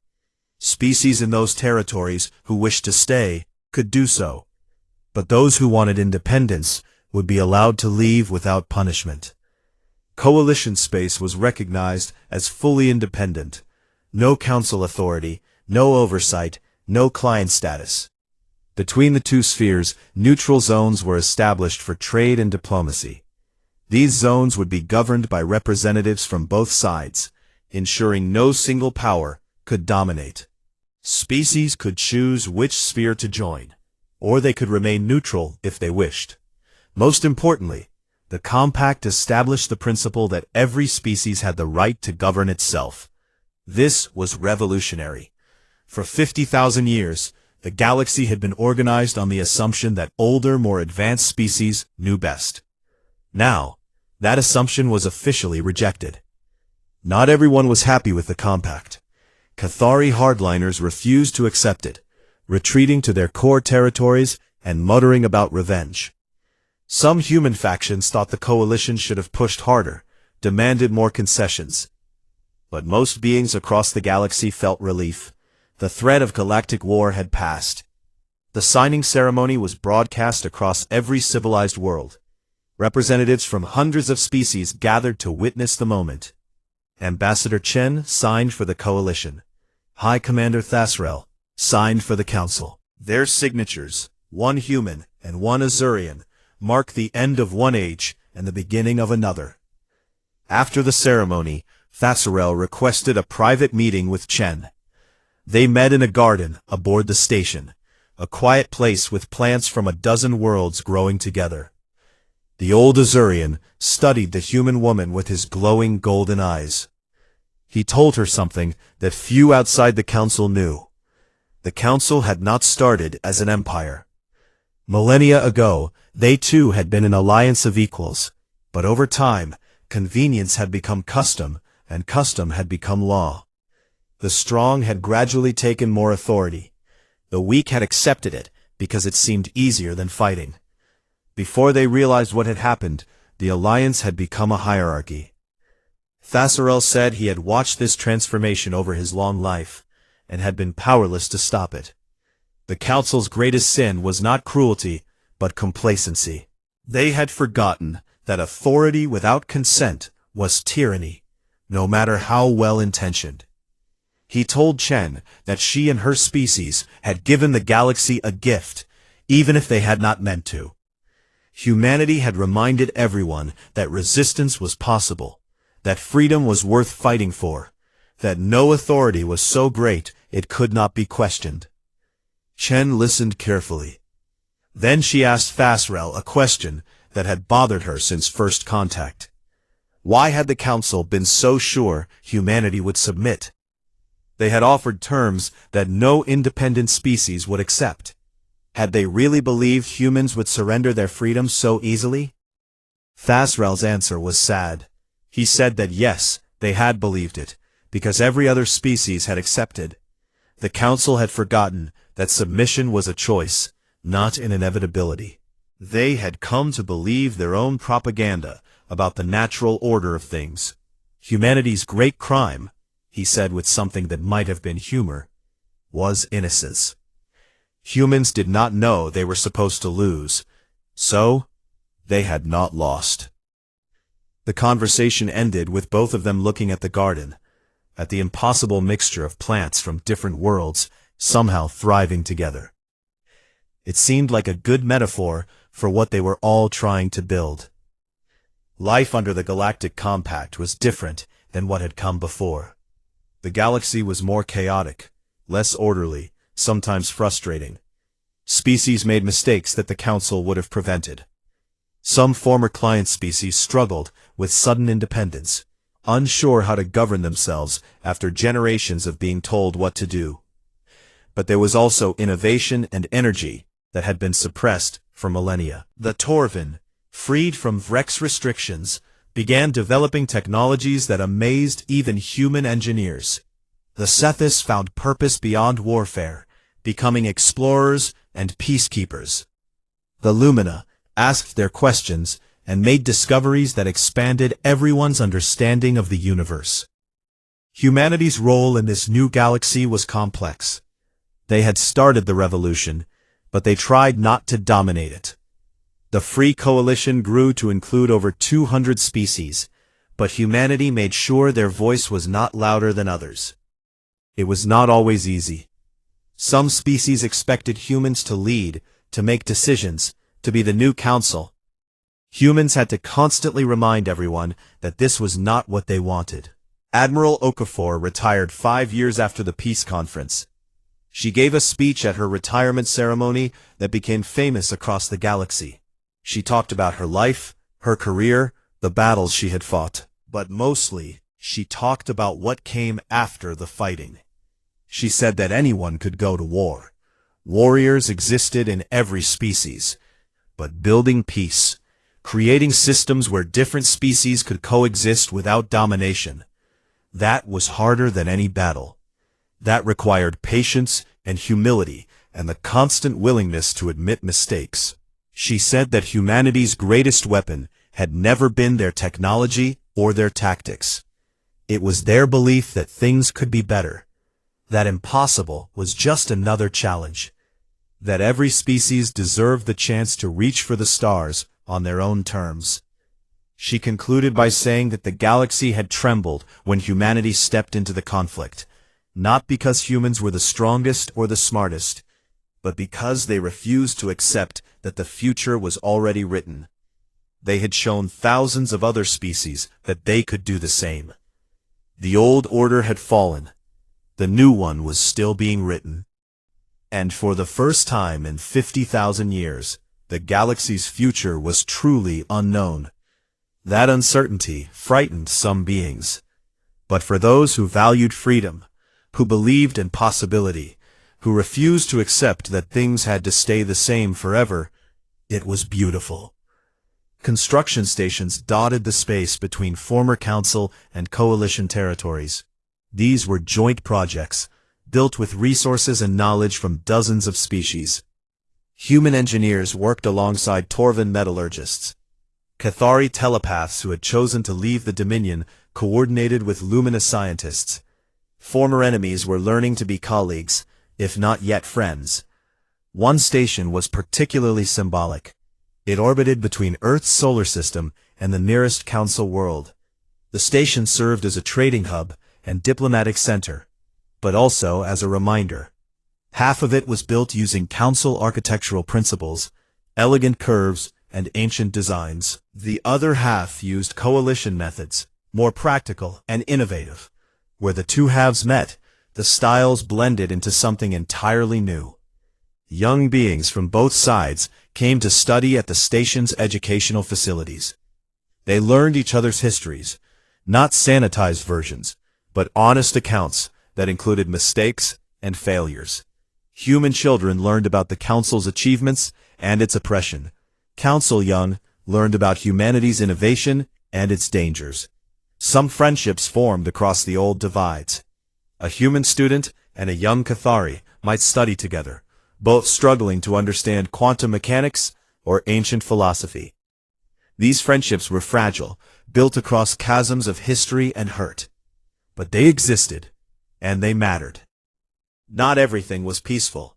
Species in those territories who wished to stay could do so, but those who wanted independence would be allowed to leave without punishment. Coalition space was recognized as fully independent. No Council authority, no oversight, no client status. Between the 2 spheres, neutral zones were established for trade and diplomacy. These zones would be governed by representatives from both sides, ensuring no single power could dominate. Species could choose which sphere to join, or they could remain neutral if they wished. Most importantly, the compact established the principle that every species had the right to govern itself. This was revolutionary. For 50,000 years, the galaxy had been organized on the assumption that older, more advanced species knew best. Now, That assumption was officially rejected. Not everyone was happy with the compact. Cathari hardliners refused to accept it, retreating to their core territories and muttering about revenge. Some human factions thought the coalition should have pushed harder, demanded more concessions. But most beings across the galaxy felt relief. The threat of galactic war had passed. The signing ceremony was broadcast across every civilized world. Representatives from hundreds of species gathered to witness the moment. Ambassador Chen signed for the coalition. High Commander Thasrel signed for the Council. Their signatures, one human and one Azurian, mark the end of one age and the beginning of another. After the ceremony, Thasrel requested a private meeting with Chen. They met in a garden aboard the station, a quiet place with plants from a dozen worlds growing together. The old Azurian studied the human woman with his glowing golden eyes. He told her something that few outside the council knew. The council had not started as an empire. Millennia ago, they too had been an alliance of equals, but over time, convenience had become custom, and custom had become law. The strong had gradually taken more authority. The weak had accepted it because it seemed easier than fighting. Before they realized what had happened, the alliance had become a hierarchy. Thasrel said he had watched this transformation over his long life, and had been powerless to stop it. The council's greatest sin was not cruelty, but complacency. They had forgotten that authority without consent was tyranny, no matter how well-intentioned. He told Chen that she and her species had given the galaxy a gift, even if they had not meant to. Humanity had reminded everyone that resistance was possible, that freedom was worth fighting for, that no authority was so great it could not be questioned. Chen listened carefully. Then she asked Thasrel a question that had bothered her since first contact. Why had the council been so sure humanity would submit? They had offered terms that no independent species would accept. Had they really believed humans would surrender their freedom so easily? Thasrel's answer was sad. He said that yes, they had believed it, because every other species had accepted. The council had forgotten that submission was a choice, not an inevitability. They had come to believe their own propaganda about the natural order of things. Humanity's great crime, he said with something that might have been humor, was innocence. Humans did not know they were supposed to lose, so they had not lost. The conversation ended with both of them looking at the garden, at the impossible mixture of plants from different worlds somehow thriving together. It seemed like a good metaphor for what they were all trying to build. Life under the Galactic Compact was different than what had come before. The galaxy was more chaotic, less orderly, sometimes frustrating. Species made mistakes that the Council would have prevented. Some former client species struggled with sudden independence, unsure how to govern themselves after generations of being told what to do. But there was also innovation and energy that had been suppressed for millennia. The Torvin, freed from Vrex restrictions, began developing technologies that amazed even human engineers. The Sethis found purpose beyond warfare, becoming explorers and peacekeepers. The Lumina asked their questions and made discoveries that expanded everyone's understanding of the universe. Humanity's role in this new galaxy was complex. They had started the revolution, but they tried not to dominate it. The Free Coalition grew to include over 200 species, but humanity made sure their voice was not louder than others. It was not always easy. Some species expected humans to lead, to make decisions, to be the new council. Humans had to constantly remind everyone that this was not what they wanted. Admiral Okafor retired 5 years after the peace conference. She gave a speech at her retirement ceremony that became famous across the galaxy. She talked about her life, her career, the battles she had fought. But mostly, she talked about what came after the fighting. She said that anyone could go to war. Warriors existed in every species. But building peace, creating systems where different species could coexist without domination. That was harder than any battle. That required patience and humility and the constant willingness to admit mistakes. She said that humanity's greatest weapon had never been their technology or their tactics. It was their belief that things could be better, that impossible was just another challenge, that every species deserved the chance to reach for the stars on their own terms. She concluded by saying that the galaxy had trembled when humanity stepped into the conflict, not because humans were the strongest or the smartest, but because they refused to accept that the future was already written. They had shown thousands of other species that they could do the same. The old order had fallen. The new one was still being written. And for the first time in 50,000 years, the galaxy's future was truly unknown. That uncertainty frightened some beings. But for those who valued freedom, who believed in possibility, who refused to accept that things had to stay the same forever, it was beautiful. Construction stations dotted the space between former Council and Coalition territories. These were joint projects, built with resources and knowledge from dozens of species. Human engineers worked alongside Torvan metallurgists. Cathari telepaths who had chosen to leave the Dominion coordinated with Lumina scientists. Former enemies were learning to be colleagues, if not yet friends. One station was particularly symbolic. It orbited between Earth's solar system and the nearest Council world. The station served as a trading hub and diplomatic center, but also as a reminder. Half of it was built using Council architectural principles, elegant curves, and ancient designs. The other half used coalition methods, more practical and innovative. Where the two halves met, the styles blended into something entirely new. Young beings from both sides came to study at the station's educational facilities. They learned each other's histories, not sanitized versions, but honest accounts that included mistakes and failures. Human children learned about the Council's achievements and its oppression. Council young learned about humanity's innovation and its dangers. Some friendships formed across the old divides. A human student and a young Cathari might study together, both struggling to understand quantum mechanics or ancient philosophy. These friendships were fragile, built across chasms of history and hurt. But they existed, and they mattered. Not everything was peaceful.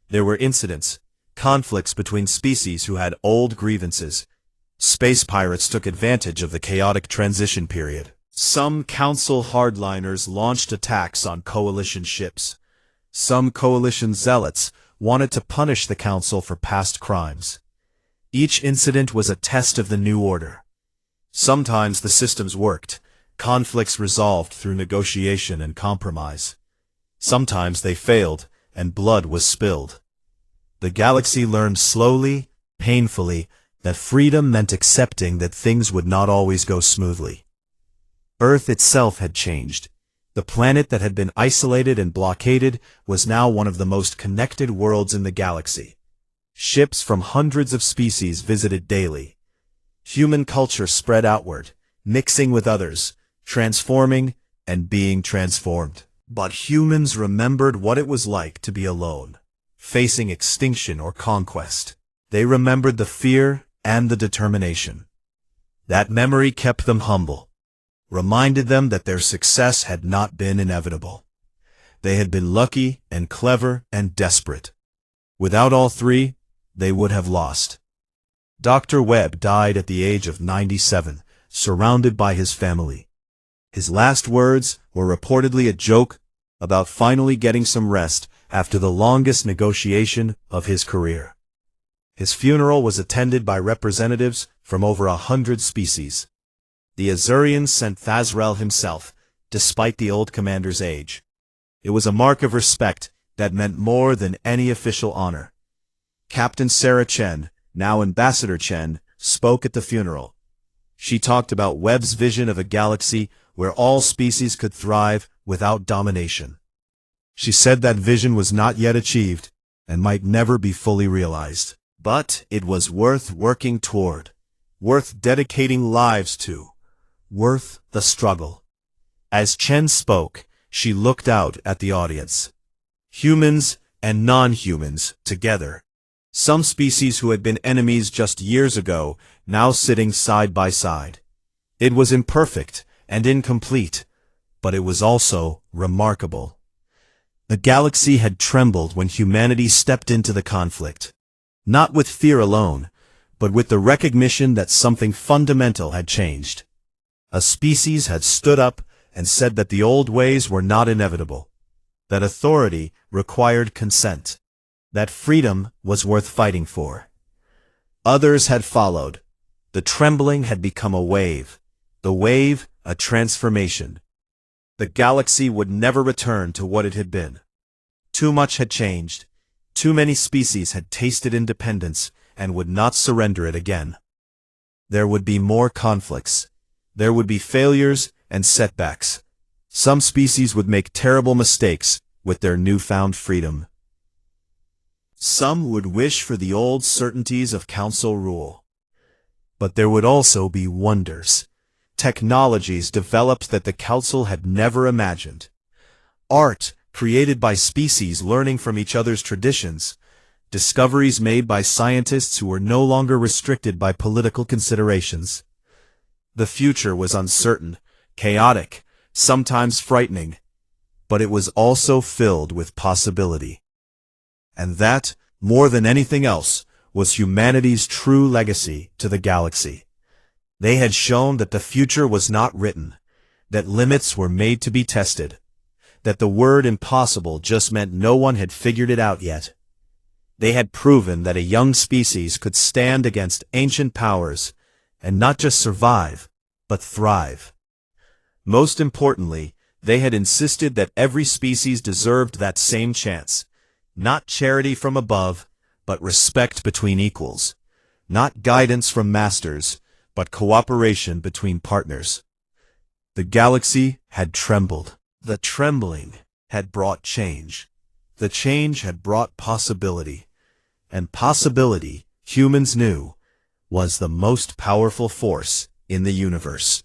There were incidents, conflicts between species who had old grievances. Space pirates took advantage of the chaotic transition period. Some Council hardliners launched attacks on Coalition ships. Some Coalition zealots wanted to punish the Council for past crimes. Each incident was a test of the new order. Sometimes the systems worked, conflicts resolved through negotiation and compromise. Sometimes they failed, and blood was spilled. The galaxy learned slowly, painfully, that freedom meant accepting that things would not always go smoothly. Earth itself had changed. The planet that had been isolated and blockaded was now one of the most connected worlds in the galaxy. Ships from hundreds of species visited daily. Human culture spread outward, mixing with others, transforming and being transformed. But humans remembered what it was like to be alone, facing extinction or conquest. They remembered the fear and the determination. That memory kept them humble, reminded them that their success had not been inevitable. They had been lucky and clever and desperate. Without all three, they would have lost. Dr. Webb died at the age of 97, surrounded by his family. His last words were reportedly a joke about finally getting some rest after the longest negotiation of his career. His funeral was attended by representatives from over 100 species. The Azurians sent Thazrel himself, despite the old commander's age. It was a mark of respect that meant more than any official honor. Captain Sarah Chen, now Ambassador Chen, spoke at the funeral. She talked about Webb's vision of a galaxy where all species could thrive without domination. She said that vision was not yet achieved and might never be fully realized. But it was worth working toward. worth dedicating lives to, worth the struggle. As Chen spoke, she looked out at the audience. Humans and non-humans together. Some species who had been enemies just years ago, now sitting side by side. It was imperfect and incomplete, but it was also remarkable. The galaxy had trembled when humanity stepped into the conflict. Not with fear alone, but with the recognition that something fundamental had changed. A species had stood up and said that the old ways were not inevitable, that authority required consent, that freedom was worth fighting for. Others had followed. The trembling had become a wave, the wave a transformation. The galaxy would never return to what it had been. Too much had changed. Too many species had tasted independence and would not surrender it again. There would be more conflicts. There would be failures and setbacks. Some species would make terrible mistakes with their newfound freedom. Some would wish for the old certainties of council rule. But there would also be wonders. Technologies developed that the council had never imagined. Art created by species learning from each other's traditions. Discoveries made by scientists who were no longer restricted by political considerations. The future was uncertain, chaotic, sometimes frightening, but it was also filled with possibility. And that, more than anything else, was humanity's true legacy to the galaxy. They had shown that the future was not written, that limits were made to be tested, that the word impossible just meant no one had figured it out yet. They had proven that a young species could stand against ancient powers and not just survive, but thrive. Most importantly, they had insisted that every species deserved that same chance. Not charity from above, but respect between equals. Not guidance from masters, but cooperation between partners. The galaxy had trembled. The trembling had brought change. The change had brought possibility. And possibility, humans knew, was the most powerful force in the universe.